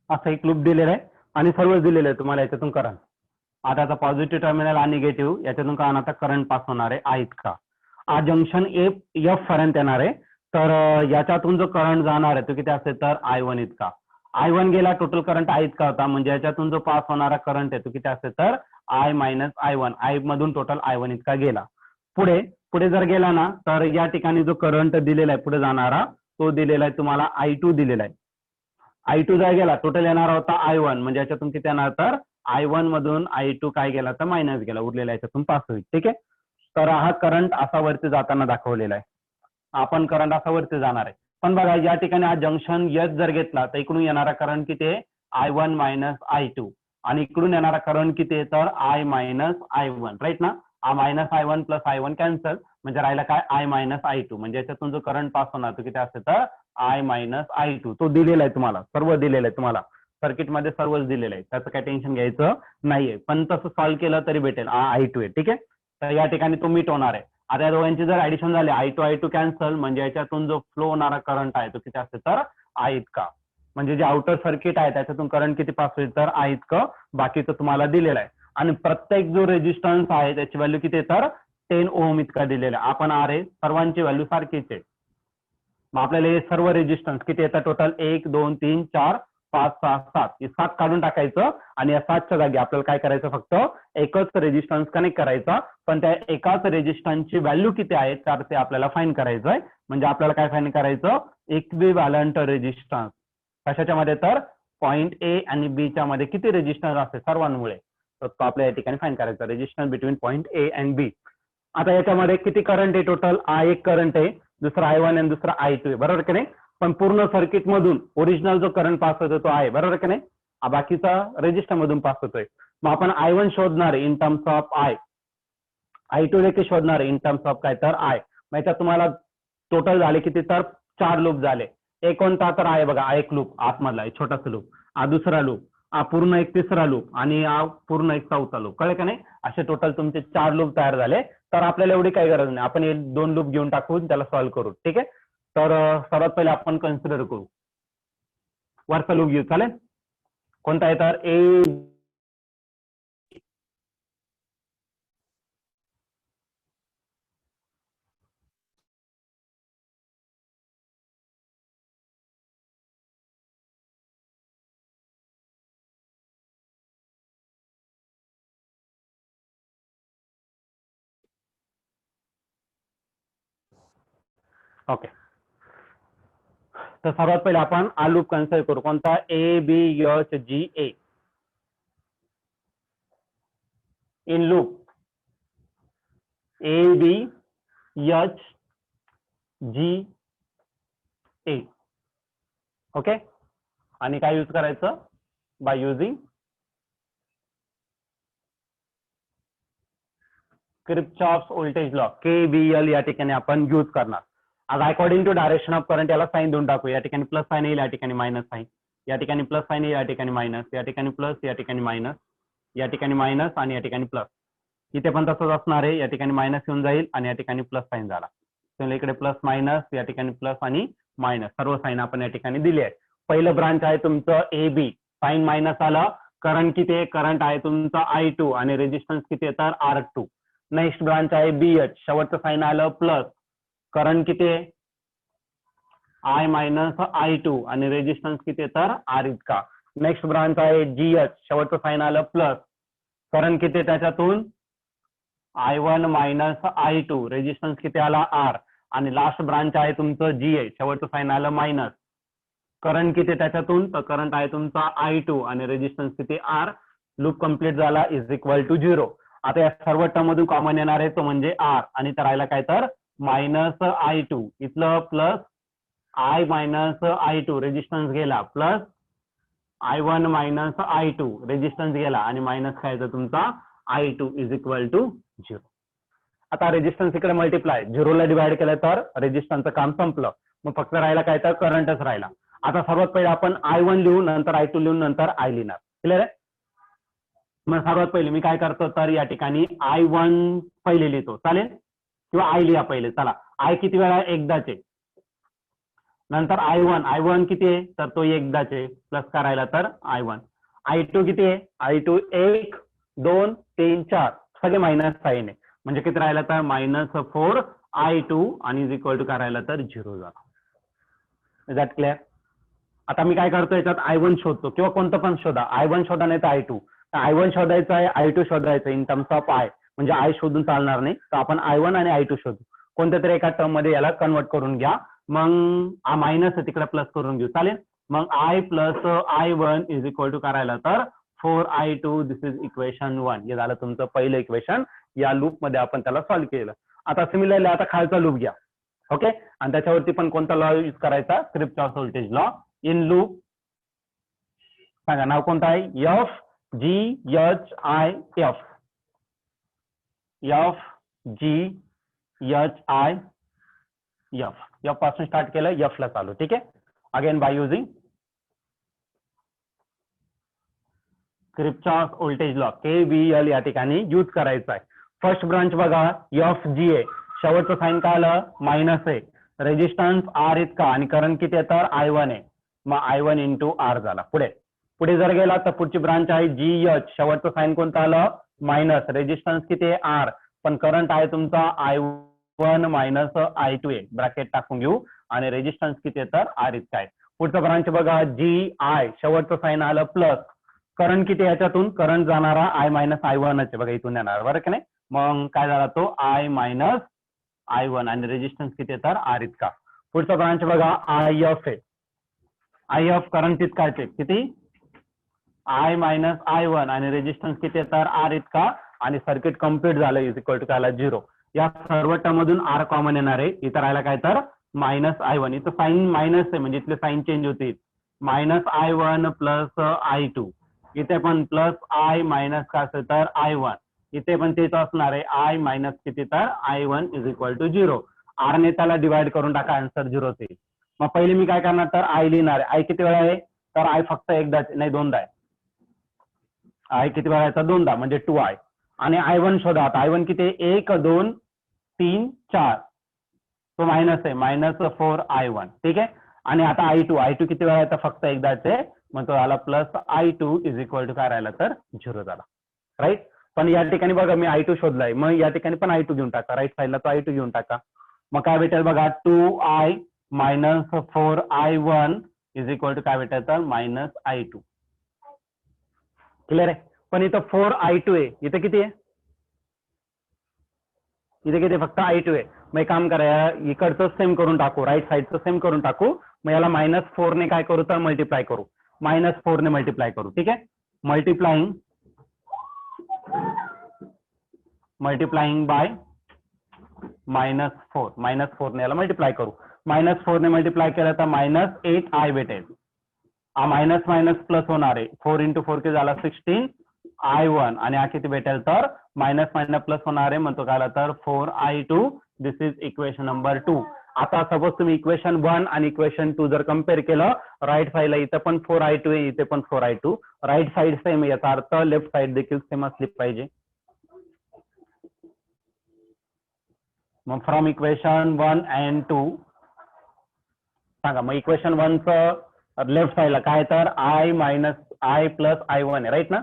असं एक लूप दिलेलं आहे आणि सर्वच दिलेलं आहे तुम्हाला, याच्यातून करंट. आता आता पॉझिटिव्ह टर्मिनल आणि निगेटिव्ह याच्यातून काय आता करंट पास होणार आहे I इतका. हा जंक्शन F पर्यंत येणार आहे, तर याच्यातून जो करंट जाणार आहे तो किती असेल तर I1 इतका. I1 गेला, टोटल करंट I इतका होता, म्हणजे याच्यातून जो पास होणारा करंट आहे तो किती असेल तर I मायनस I1. I मधून टोटल I1 इतका गेला. पुढे पुढे जर गेला ना, तर या ठिकाणी जो करंट दिलेला आहे पुढे जाणारा तो दिलेला आहे तुम्हाला I2 दिलेला आहे. I2 जर गेला, टोटल येणार होता I1, म्हणजे याच्यातून किती येणार तर I1 मधून I2 काय गेला तर मायनस गेला, उरलेला याच्यातून पास होईल. ठीक आहे, तर हा करंट असा वरती जाताना दाखवलेला आहे. आपण करंट असा वरती जाणार आहे, पण बघा या ठिकाणी हा जंक्शन S जर घेतला तर इकडून येणारा करंट किती आहे I1 मायनस I2, आणि इकडून येणारा करंट किती आहे तर I मायनस I1. राईट ना, minus I1 plus I1 cancel, म्हणजे राहिला काय I मायनस I2, म्हणजे याच्यातून जो करंट पास होणार तो किती असेल तर I मायनस I2. तो दिलेला आहे तुम्हाला, सर्व दिलेलं आहे तुम्हाला, सर्किटमध्ये सर्वच दिलेलं आहे, त्याचं काही टेन्शन घ्यायचं नाहीये. पण तसं सॉल्व्ह केलं तरी भेटेल, I2 आहे. ठीक आहे, तर या ठिकाणी तो मीट होणार आहे. आता या दोघांची जर ऍडिशन झाली I2 कॅन्सल, म्हणजे याच्यातून जो फ्लो होणारा करंट आहे तो किती असेल तर I इतका. म्हणजे जे आउटर सर्किट आहे त्याच्यातून करंट किती पास होईल तर I इतकं, बाकीचं तुम्हाला दिलेलं आहे. आणि प्रत्येक जो रेजिस्टन्स आहे त्याची व्हॅल्यू किती आहे तर 10 ओम इतका दिलेला आहे. आपण आहे सर्वांची व्हॅल्यू सारखीच आहे. मग आपल्याला हे सर्व रेजिस्टन्स किती येतात टोटल 1 2 3 4 5 6 7, हे 7 काढून टाकायचं आणि या 7च्या जागी आपल्याला काय करायचं फक्त एकच रेजिस्टन्स कनेक्ट करायचा, पण त्या एकाच रेजिस्टन्सची व्हॅल्यू किती आहे तर ते आपल्याला फाइंड करायचं आहे. म्हणजे आपल्याला काय फाइंड करायचं इक्विव्हॅलंट रेजिस्टन्स कशाच्या मध्ये तर पॉइंट A आणि B च्या मध्ये किती रेजिस्टन्स असते सर्वांमुळे, तर तो आपल्या या ठिकाणी फाईंड करायचा resistance between point A and B. आता याच्यामध्ये किती करंट आहे टोटल? एक करंट आहे, दुसरा I1 आणि दुसरा I2 आहे, बरोबर की नाही? पण पूर्ण सर्किट मधून ओरिजिनल जो करंट पास होतो तो आहे, बरोबर की नाही? बाकीचा रेजिस्टर मधून पास होतोय. मग आपण I1 शोधणार आहे in terms of I, I2 देखील शोधणार आहे इन टर्म्स ऑफ काय तर I. मग याच्यात तुम्हाला टोटल झाले किती तर 4 लूप झाले. एक कोणता तर आहे बघा, एक लूप आतमधला आहे छोटासा लूप, दुसरा लूप, पूर्ण एक तिसरा लूप आणि पूर्ण एक चौथा लूप. कळलं का नाही? असे टोटल तुमचे 4 लूप तयार झाले. तर आपल्याला एवढी काही गरज नाही, आपण हे 2 लूप घेऊन टाकून त्याला सॉल्व्ह करू. ठीक आहे, तर सर्वात पहिले आपण कन्सिडर करू वरचा लूप घेऊ. चालेल? कोणता आहे तर ए. ओके, तर सर्वात पहिले आपण हा लूप कन्सिडर करू. कोणता? A B H G A. In loop A B H G A. Okay, आणि काय यूज करायचं? By using Kirchhoff's voltage law, KVL या ठिकाणी आपण यूज करणार. आज according to direction of current याला साईन देऊन टाकू. या ठिकाणी प्लस साईन येईल, या ठिकाणी मायनस साईन, या ठिकाणी प्लस साईन येईल, या ठिकाणी मायनस, या ठिकाणी प्लस, या ठिकाणी मायनस, या ठिकाणी मायनस आणि या ठिकाणी प्लस. इथे पण तसंच असणार आहे, या ठिकाणी मायनस येऊन जाईल आणि या ठिकाणी प्लस साईन झाला. तर इकडे प्लस मायनस, या ठिकाणी प्लस आणि मायनस, सर्व साईन आपण या ठिकाणी दिली आहे. पहिलं ब्रांच आहे तुमचं ए बी, साईन मायनस आलं. करंट किती आहे? करंट आहे तुमचा I2 आणि रेजिस्टन्स किती आहे तर R2. नेक्स्ट ब्रांच आहे BH, शेवटचं साईन आलं प्लस. करंट किती आहे? I मायनस I2 आणि रेजिस्टन्स किती आहे तर R इतका. नेक्स्ट ब्रांच आहे GH, शेवटचं साईन आलं प्लस. करंट किती आहे त्याच्यातून? I1 मायनस I2, रेजिस्टन्स किती आला R. आणि लास्ट ब्रांच आहे तुमचं GA, शेवटचं साईन आलं मायनस. करंट किती त्याच्यातून? तर करंट आहे तुमचा I2 आणि रेजिस्टन्स किती R. लूप कंप्लीट झाला इज इक्वल टू 0. आता या सर्व टर्म मधून कॉमन येणार आहे तो म्हणजे R, आणि तर राहिला काय तर मायनस I2, इथलं plus I minus I2 resistance गेला, plus I1 minus I2 resistance गेला आणि मायनस काय तर तुमचा I2 इज इक्वल टू 0. आता रेजिस्टन्स इकडे मल्टिप्लाय 0 ला डिवाइड केलं तर रेजिस्टन्सचं काम संपलं. मग फक्त राहिला काय तर करंटच राहिला. आता सर्वात पहिले आपण I1 लिहू, नंतर I2 लिहून नंतर I लिहिणार. क्लिअर आहे? मग सर्वात पहिले मी काय करतो तर या ठिकाणी I1 पहिले लिहितो. चालेल? किंवा I लिहा पहिले. चला, I किती वेळा? एकदाचे. नंतर I1 किती आहे तर तो एकदाचे, प्लस करायला तर I1. I2 किती आहे? I2 1 2 3 4 सगळे मायनस साईन आहे, म्हणजे किती राहिला तर -4 I2 आणि इज इक्वल टू करायला तर 0 झाला. Is that clear? आता मी काय करतो याच्यात I1 शोधतो, किंवा कोणतं पण शोधा. I1 शोधा नाही तर I2. I1 शोधायचं आहे, I2 शोधायचं इन टर्म्स ऑफ I, म्हणजे I शोधून चालणार नाही. तर आपण I1 आणि I2 शोधू. कोणत्या तरी एका टर्म मध्ये याला कन्वर्ट करून घ्या. मग मायनस आहे तिकडे प्लस करून घेऊ. चालेल? मग I plus I1 is equal to करायला तर 4I2. This is equation 1. हे झालं तुमचं पहिलं इक्वेशन. या लूप मध्ये आपण त्याला सॉल्व्ह केलं. आता सिमिलरली आता खालचा लूप घ्या. ओके, आणि त्याच्यावरती पण कोणता लॉ यूज करायचा? Kirchhoff's voltage law. In loop सांगा नाव कोणतं आहे? FGHIF. FGHIF. F पासून स्टार्ट केलं, F ला चालू. ठीक आहे? Again bye using Kirchhoff's voltage law, KVL या ठिकाणी यूज करायचा आहे. फर्स्ट ब्रांच बघा FGA, शेवटचं साईन काय आलं? मायनस आहे. रेजिस्टन्स R इतका आणि करंट किती आहे तर I1 आहे. मग I1 इंटू R झाला. पुढे जर गेला तर पुढची ब्रांच आहे GH, शेवटचं साईन कोणतं आलं? मायनस. रेजिस्टन्स किती आहे? R, पण करंट आहे तुमचा I1 मायनस I2 आहे. ब्रॅकेट टाकून घेऊ, आणि रेजिस्टन्स किती आहे तर R इतका आहे. पुढचं ब्रांच बघा GI, शेवटचं साईन आलं प्लस. करंट किती याच्यातून? करंट जाणारा I मायनस I1 आहे बघा, इथून येणार, बरं की नाही? मग काय झाला तो? I मायनस I1 आणि रेजिस्टन्स किती आहे तर R इतका. पुढचा ब्रांच बघा IF आहे. IF करंट इतकाच आहे. किती? I मायनस I1 आणि रेजिस्टन्स किती आहे तर R इतका आणि सर्किट कम्प्लीट झालं इज इक्वल टू काय आला 0. या सर्व टर्म मधून R कॉमन येणार आहे. इथं राहिला काय तर मायनस I1. इथं साईन मायनस आहे म्हणजे इथले साईन चेंज होतील. Minus I1 plus I2. इथे पण प्लस I मायनस काय असेल तर I1. इथे पण तेच असणार आहे I मायनस किती तर I1 is equal to 0. R ने त्याला डिवाइड करून टाका आन्सर 0 येईल. मग पहिले मी काय करणार तर I लिहिणार आहे. I किती वेळा आहे तर I फक्त एकदा नाही दोनदा आहे. I किती वेळा आहे तर दोनदा म्हणजे 2I. आणि I1 शोधा. आता I1 किती आहे 1 2 3 4. तो मायनस आहे मायनस 4I1. ठीक आहे. आणि आता I2 किती वेळा आहे तर फक्त एकदाच आहे. मग तो आला plus I2 is equal to काय राहिला तर 0 झाला. राईट. पण या ठिकाणी बघा मी I2 शोधलाय. मग या ठिकाणी पण I2 घेऊन टाका. राईट साईडला तो I2 घेऊन टाका. मग काय भेटेल बघा 2I minus 4I1 is equal to काय भेटेल तर मायनस I2. क्लिअर आहे. पण इथं 4I2 आहे. इथं किती आहे इथे किती फक्त I2 आहे. मग एक काम करा इकडचं सेम करून टाकू. राईट साईडचं सेम करून टाकू. मग याला मायनस 4 ने काय करू तर मल्टिप्लाय करू. मायनस 4 ने मल्टिप्लाय करू. ठीक आहे. मल्टिप्लाइंग बाय मायनस 4 ने याला मल्टिप्लाय करू. मायनस 4 ने मल्टिप्लाय केलं तर मायनस 8I भेटेल. हा मायनस मायनस प्लस होणार आहे. 4 × 4 किती झाला 16I1 आणि हा किती भेटेल तर मायनस मायनस प्लस होणार आहे. म्हणतो काय तर 4I2. This is equation number 2. आता सपोज तुम्ही इक्वेशन 1 आणि इक्वेशन 2 जर कम्पेअर केलं राईट साईडला इथं पण 4I2 आहे इथे पण 4I2. राईट साईड सेम याचा अर्थ लेफ्ट साईड देखील सेम असली पाहिजे. मग फ्रॉम इक्वेशन 1 and 2 सांगा. मग इक्वेशन 1 च लेफ्ट साईडला काय तर I minus I plus I1 आहे. राईट ना.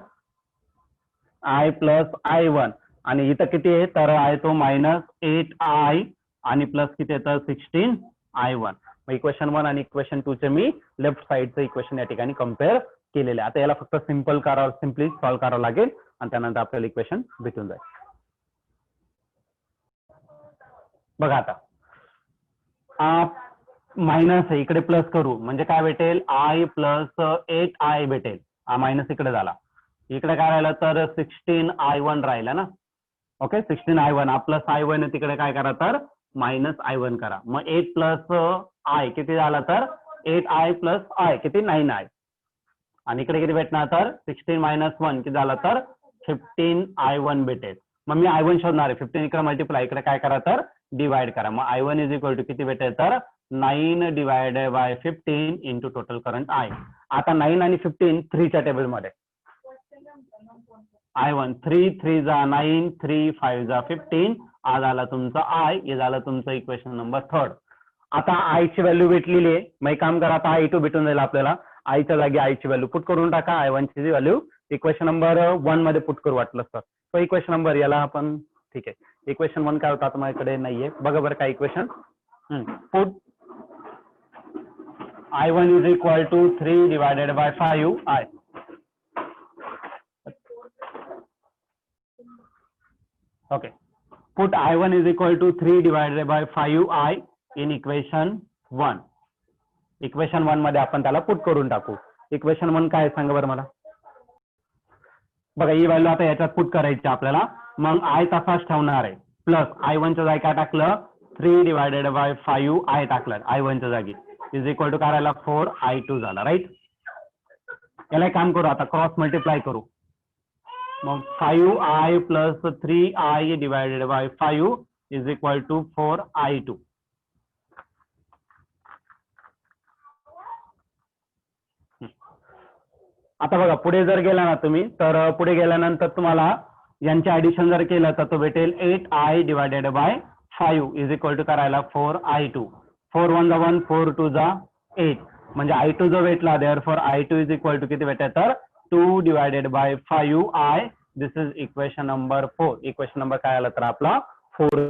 I प्लस I1 आणि इथं किती आहे तर आहे तो मायनस 8I आणि प्लस किती आहे तर 16I1. मग इक्वेशन 1 आणि इक्वेशन 2 चे मी लेफ्ट साईडचं इक्वेशन या ठिकाणी कम्पेअर केलेले. आता याला फक्त सिम्पली सॉल्व्ह करावं लागेल आणि त्यानंतर आपल्याला इक्वेशन भेटून जाईल. बघा आता मायनस आहे इकडे प्लस करू म्हणजे काय भेटेल I प्लस 8I भेटेल. हा मायनस इकडे झाला. इकडे काय राहिलं तर 16I1 राहिलं ना. ओके 16I1 हा प्लस I1 तिकडे काय करा तर मायनस I1 करा. मग 8 प्लस I किती झाला तर 8I प्लस I किती 9I आणि इकडे किती भेटणार तर 16 मायनस 1 किती झाला तर 15I1 भेटेल. मग मी I1 शोधणार आहे. 15 इकडे मल्टिप्लाय इकडे काय करा तर डिवाइड करा. मग I1 इज इक्वल टू किती भेटेल तर 9 divided by 15 into total current I. आता 9 आणि 15 3 च्या टेबलमध्ये I1 3 3 जा 9 3 5 जा 15 हा झाला तुमचा I. हे झालं तुमचं इक्वेशन नंबर 3. आता I ची व्हॅल्यू भेटलेली आहे. मग एक काम करा आता I2 भेटून जाईल आपल्याला. I च्या जागी I ची व्हॅल्यू पुट करून टाका. I1 ची व्हॅल्यू इक्वेशन नंबर 1 मध्ये पुट करू वाटलं सर. तो इक्वेशन नंबर याला आपण ठीक आहे. इक्वेशन 1 काय होता आता माझ्याकडे नाहीये. बघा बरं काय equation put I1 is equal to 3 divided by 5I. Okay. Put I1 is equal to 3 divided by 5I in equation 1. Equation 1 मध्ये आपण त्याला पुट करून टाकू. इक्वेशन 1 काय सांगा बरं मला. बघा ही व्हॅल्यू आता याच्यात पुट करायची आपल्याला. मग I तसाच ठेवणार आहे. प्लस I1 च्या जागी काय टाकलं 3 डिवायडेड बाय 5I टाकलं I1 च्या जागी इज इक्वल टू काय राहिला 4I2 झाला. राईट. याला एक काम करू आता क्रॉस मल्टिप्लाय करू. मग 5I plus 3I divided by 5 is equal to 4I2. आता बघा पुढे जर गेला ना तुम्ही तर पुढे गेल्यानंतर तुम्हाला यांचे ऍडिशन जर केलं तर तो भेटेल 8I divided by 5 is equal to करायला 4I2. 4 1 जा 1 4 2 जा 8 म्हणजे I2 जो भेटला therefore I2 is equal to किती भेटेल तर 2 divided by 5I. This is equation number 4. Equation number काय आला तर आपला 4.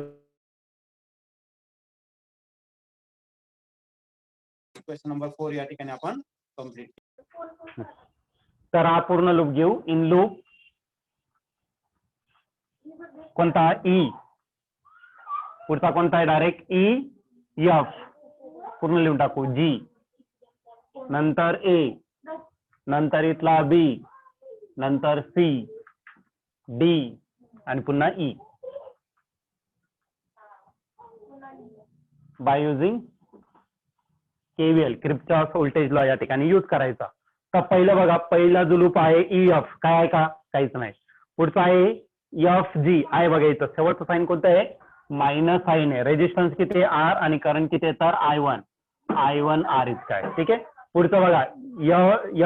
इक्वेशन नंबर 4 या ठिकाणी आपण कंप्लीट. तर हा पूर्ण लूप घेऊ. इन लूप कोणता E पुढचा कोणता आहे डायरेक्ट EF पूर्ण लिहून टाकू. G नंतर A नंतर इथला B नंतर सी, डी आणि पुन्हा E by using KVL Kirchhoff voltage law या ठिकाणी यूज करायचा. तर पहिलं बघा, पहिला जो लूप आहे ई एफ, काय आहे का? काहीच नाही. पुढचा आहे एफ जी आहे बघा, इथं शेवटचं साईन कोणतं आहे? मायनस साईन आहे. रेजिस्टन्स किती आहे? आर आणि करंट किती आहे? तर I1 आर इतका आहे. ठीक आहे. पुढचं बघा,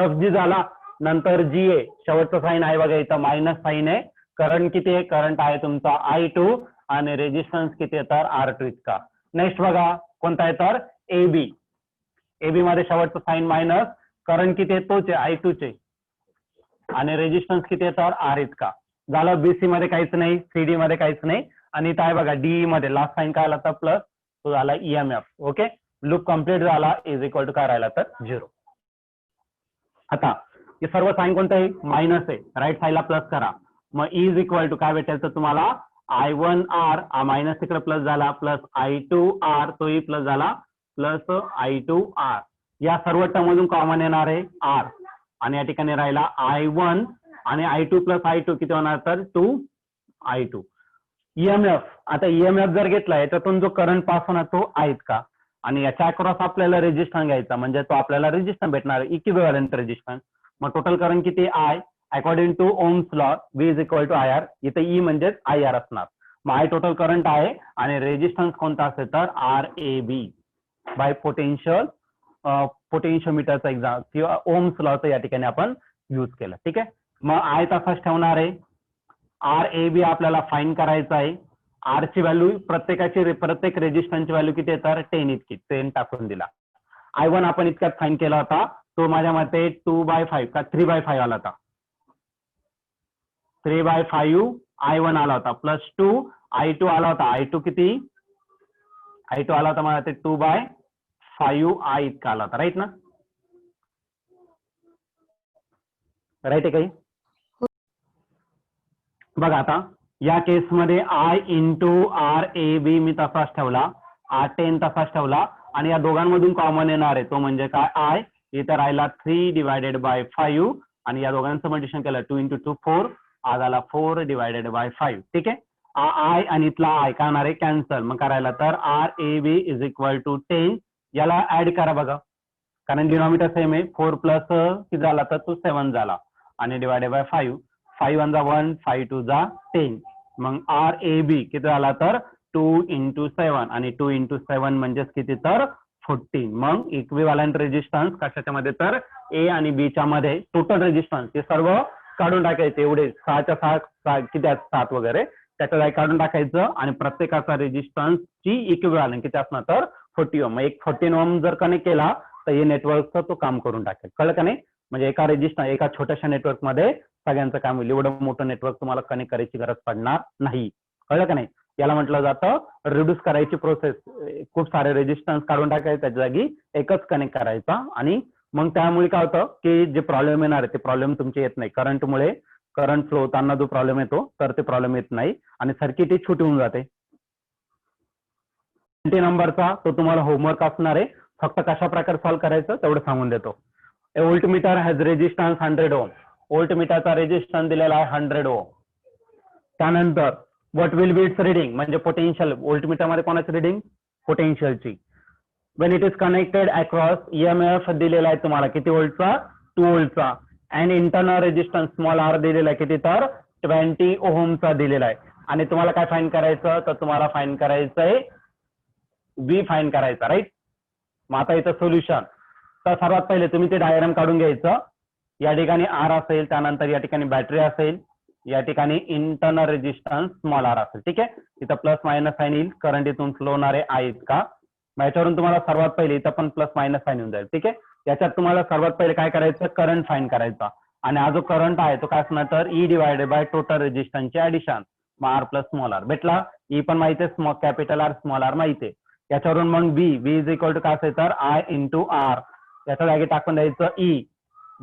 एफ जी झाला, नंतर जी आहे, शेवटचं साईन आहे बघा इथं मायनस साईन आहे. करंट किती आहे? करंट आहे तुमचा I2 आणि रेजिस्टन्स किती आहे? तर R2 इतका. नेक्स्ट बघा कोणता आहे? तर एबी. एबी मध्ये शेवटचं साईन मायनस, करंट किती आहे? तोच आहे I2 चे आणि रेजिस्टन्स किती आहे? तर R इतका. झालं. बीसी मध्ये काहीच नाही, सीडी मध्ये काहीच नाही आणि इथं आहे बघा डीई मध्ये लास्ट साईन काय आला तर प्लस, तो झाला ईएमएफ. ओके, लूप कम्प्लीट झाला. इज इक्वल टू काय राहिला तर 0. आता हे सर्व साईन कोणतं आहे? मायनस आहे. राईट साईडला प्लस करा. मग इज इक्वल टू काय भेटेल तर तुम्हाला I1 आर, मायनस तिकडे प्लस झाला, प्लस I2 आर, तोही प्लस झाला, प्लस I2 आर. या सर्व टर्म मधून कॉमन येणार आहे आर आणि या ठिकाणी राहिला I1 आणि I2 प्लस I2 किती होणार तर 2I2. ईएमएफ, आता ईएमएफ जर घेतला याच्यातून जो करंट पास होणार तो आहे का आणि याच्या अक्रॉस आपल्याला रेजिस्टन्स घ्यायचा, म्हणजे तो आपल्याला रेजिस्टन्स भेटणार इक्विव्हॅलंट रेजिस्टन्स. मग टोटल करंट किती? I according to Ohm's law V is equal to IR. इथे ई म्हणजेच IR असणार. मग आय टोटल करंट आहे आणि रेजिस्टन्स कोणता असेल तर RAB बाय पोटेन्शियोमीटरचा एक्झाम किंवा ओम्स लॉचा या ठिकाणी आपण यूज केला. ठीक आहे. मग आय तसाच ठेवणार आहे. RAB आपल्याला फाईन करायचं आहे. आर ची व्हॅल्यू प्रत्येक रेजिस्टन्सची व्हॅल्यू किती आहे तर 10 इतकी, 10 टाकून दिला. I1 आपण इतक्यात फाईन केला होता, तो माझ्या मते 2/5 का 3/5 आला होता. 3/5 I1 आला होता प्लस 2 I2 आला होता. I2 किती? I2 आला होता मला ते 2/5 I इतका आला होता. राईट ना? राईट आहे काही? बघा आता या केसमध्ये I इंटू RAB मी तसाच ठेवला, R10 तसाच ठेवला आणि या दोघांमधून कॉमन येणार आहे तो म्हणजे काय? I. इथं राहिला 3/5 आणि या दोघांचं मल्टिप्लिकेशन केलं 2 × 2 4, आज आला 4/5. ठीक आहे. I आणि इथला I काय होणार आहे? कॅन्सल. मग करायला तर RAB इज इक्वल टू 10. याला ऍड करा बघा, कारण डिनॉमिनेटर सेम आहे. 4 प्लस किती झाला तर तो 7 झाला आणि डिवायडेड बाय 5. 5 1 जा 1, 5 2 जा 10. मग RAB किती झाला तर 2 × 7 आणि 2 × 7 म्हणजेच किती तर 14. मग इक्विव्हॅलंट रेजिस्टन्स कशाच्या मध्ये तर ए आणि बी च्या मध्ये टोटल रेजिस्टन्स हे सर्व काढून टाकायचे. एवढे 6च्या 6 किती आहेत 7 वगैरे त्याच्या जागी काढून टाकायचं आणि प्रत्येकाचा रेजिस्टन्स ची इक्विव्हॅलंट किती असणार तर 40 ओम. एक 14 ओम जर कनेक्ट केला तर हे नेटवर्कचं तो काम करून टाकेल. कळलं का नाही? म्हणजे एका छोट्याशा नेटवर्क मध्ये सगळ्यांचं काम होईल. एवढं मोठं नेटवर्क तुम्हाला कनेक्ट करायची गरज पडणार नाही. कळलं का नाही? याला म्हटलं जातं रिड्यूस करायची प्रोसेस. खूप सारे रेजिस्टन्स काढून टाकायचे, त्याच्या जागी एकच कनेक्ट करायचा आणि मग त्यामुळे काय होतं की जे प्रॉब्लेम येणार आहे ते प्रॉब्लेम तुमचे येत नाही. करंटमुळे करंट फ्लो होताना जो प्रॉब्लेम येतो तर ते प्रॉब्लेम येत नाही आणि सर्किट ही छोटी होऊन जाते. 20 नंबरचा तो तुम्हाला होमवर्क असणार आहे. फक्त कशा प्रकारे सॉल्व्ह करायचं तेवढं सांगून देतो. A voltmeter has resistance 100 ohm. व्होल्टमीटरचा रेजिस्टन्स दिलेला आहे 100 ओम. त्यानंतर what will be its reading म्हणजे पोटेन्शियल. व्होल्टमीटर मध्ये कोणाची रिडिंग? पोटेन्शियलची. when it is connected across EMF दिलेला आहे तुम्हाला किती व्होल्टचा? 2 व्होल्टचा. And internal resistance small r दिलेला आहे किती तर 20 ओहमचा दिलेला आहे. आणि तुम्हाला काय फाईन करायचं तर तुम्हाला फाईन करायचंय V फाईन करायचा. राईट. मग आता इथं सोल्युशन. तर सर्वात पहिले तुम्ही ते डायग्राम काढून घ्यायचं. या ठिकाणी R असेल, त्यानंतर या ठिकाणी बॅटरी असेल, या ठिकाणी इंटरनल रेजिस्टन्स स्मॉल r असेल. ठीक आहे. इथं प्लस मायनस साईन येईल, करंट इथून फ्लो होणार आहे I इतका. याच्यावरून तुम्हाला सर्वात पहिले इथं पण प्लस मायनस साईन येऊन जाईल. ठीक आहे. याच्यात तुम्हाला सर्वात पहिले काय करायचं? करंट फाईन करायचा आणि हा जो करंट आहे तो काय असणार तर E डिवायडेड बाय टोटल रेजिस्टन्सचे ऍडिशन. मग R प्लस स्मॉल r भेटला. E पण माहिती आहे, कॅपिटल R स्मॉल r माहिती आहे. याच्यावरून मग V इज इक्वल टू काय असेल तर I इंटू R. याच्या जागी टाकून द्यायचं E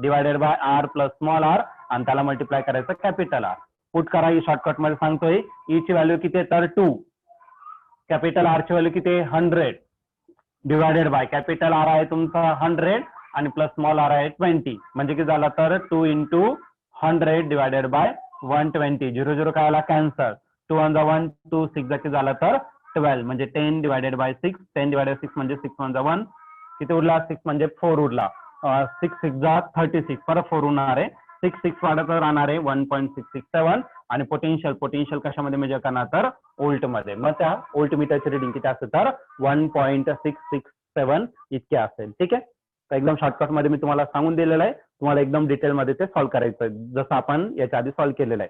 divided by R plus small r आणि त्याला मल्टिप्लाय करायचं कॅपिटल R. पुट करा. ही शॉर्टकट मध्ये सांगतोय. E ची व्हॅल्यू किती आहे तर 2. कॅपिटल R ची व्हॅल्यू किती आहे 100 डिवायडेड बाय कॅपिटल R आहे तुमचा 100 आणि प्लस स्मॉल r आहे 20 म्हणजे किती झाला तर 2 × 100 डिवायडेड बाय 120. 0 काय आला कॅन्सल. 2 1 1 2 6 किती झाला तर 12 म्हणजे 10 डिवायडेड बाय 6. 10 डिवायडेड 6 म्हणजे 6 1 1 किती उरला 6 म्हणजे 4 उरला. 6 6 जा 36 परत 4 होणार आहे. 6 6 वाढत राहणार आहे 1.667 आणि पोटेन्शियल कशामध्ये मेजर करणार तर वोल्ट मध्ये. मग त्या वोल्ट मीटरची रिडिंग किती असेल तर 1.667 इतके असेल. ठीक आहे. तर एकदम शॉर्टकट मध्ये मी तुम्हाला सांगून दिलेलं आहे. तुम्हाला एकदम डिटेल मध्ये ते सॉल्व्ह करायचं आहे जसं आपण याच्या आधी सॉल्व्ह केलेलं आहे.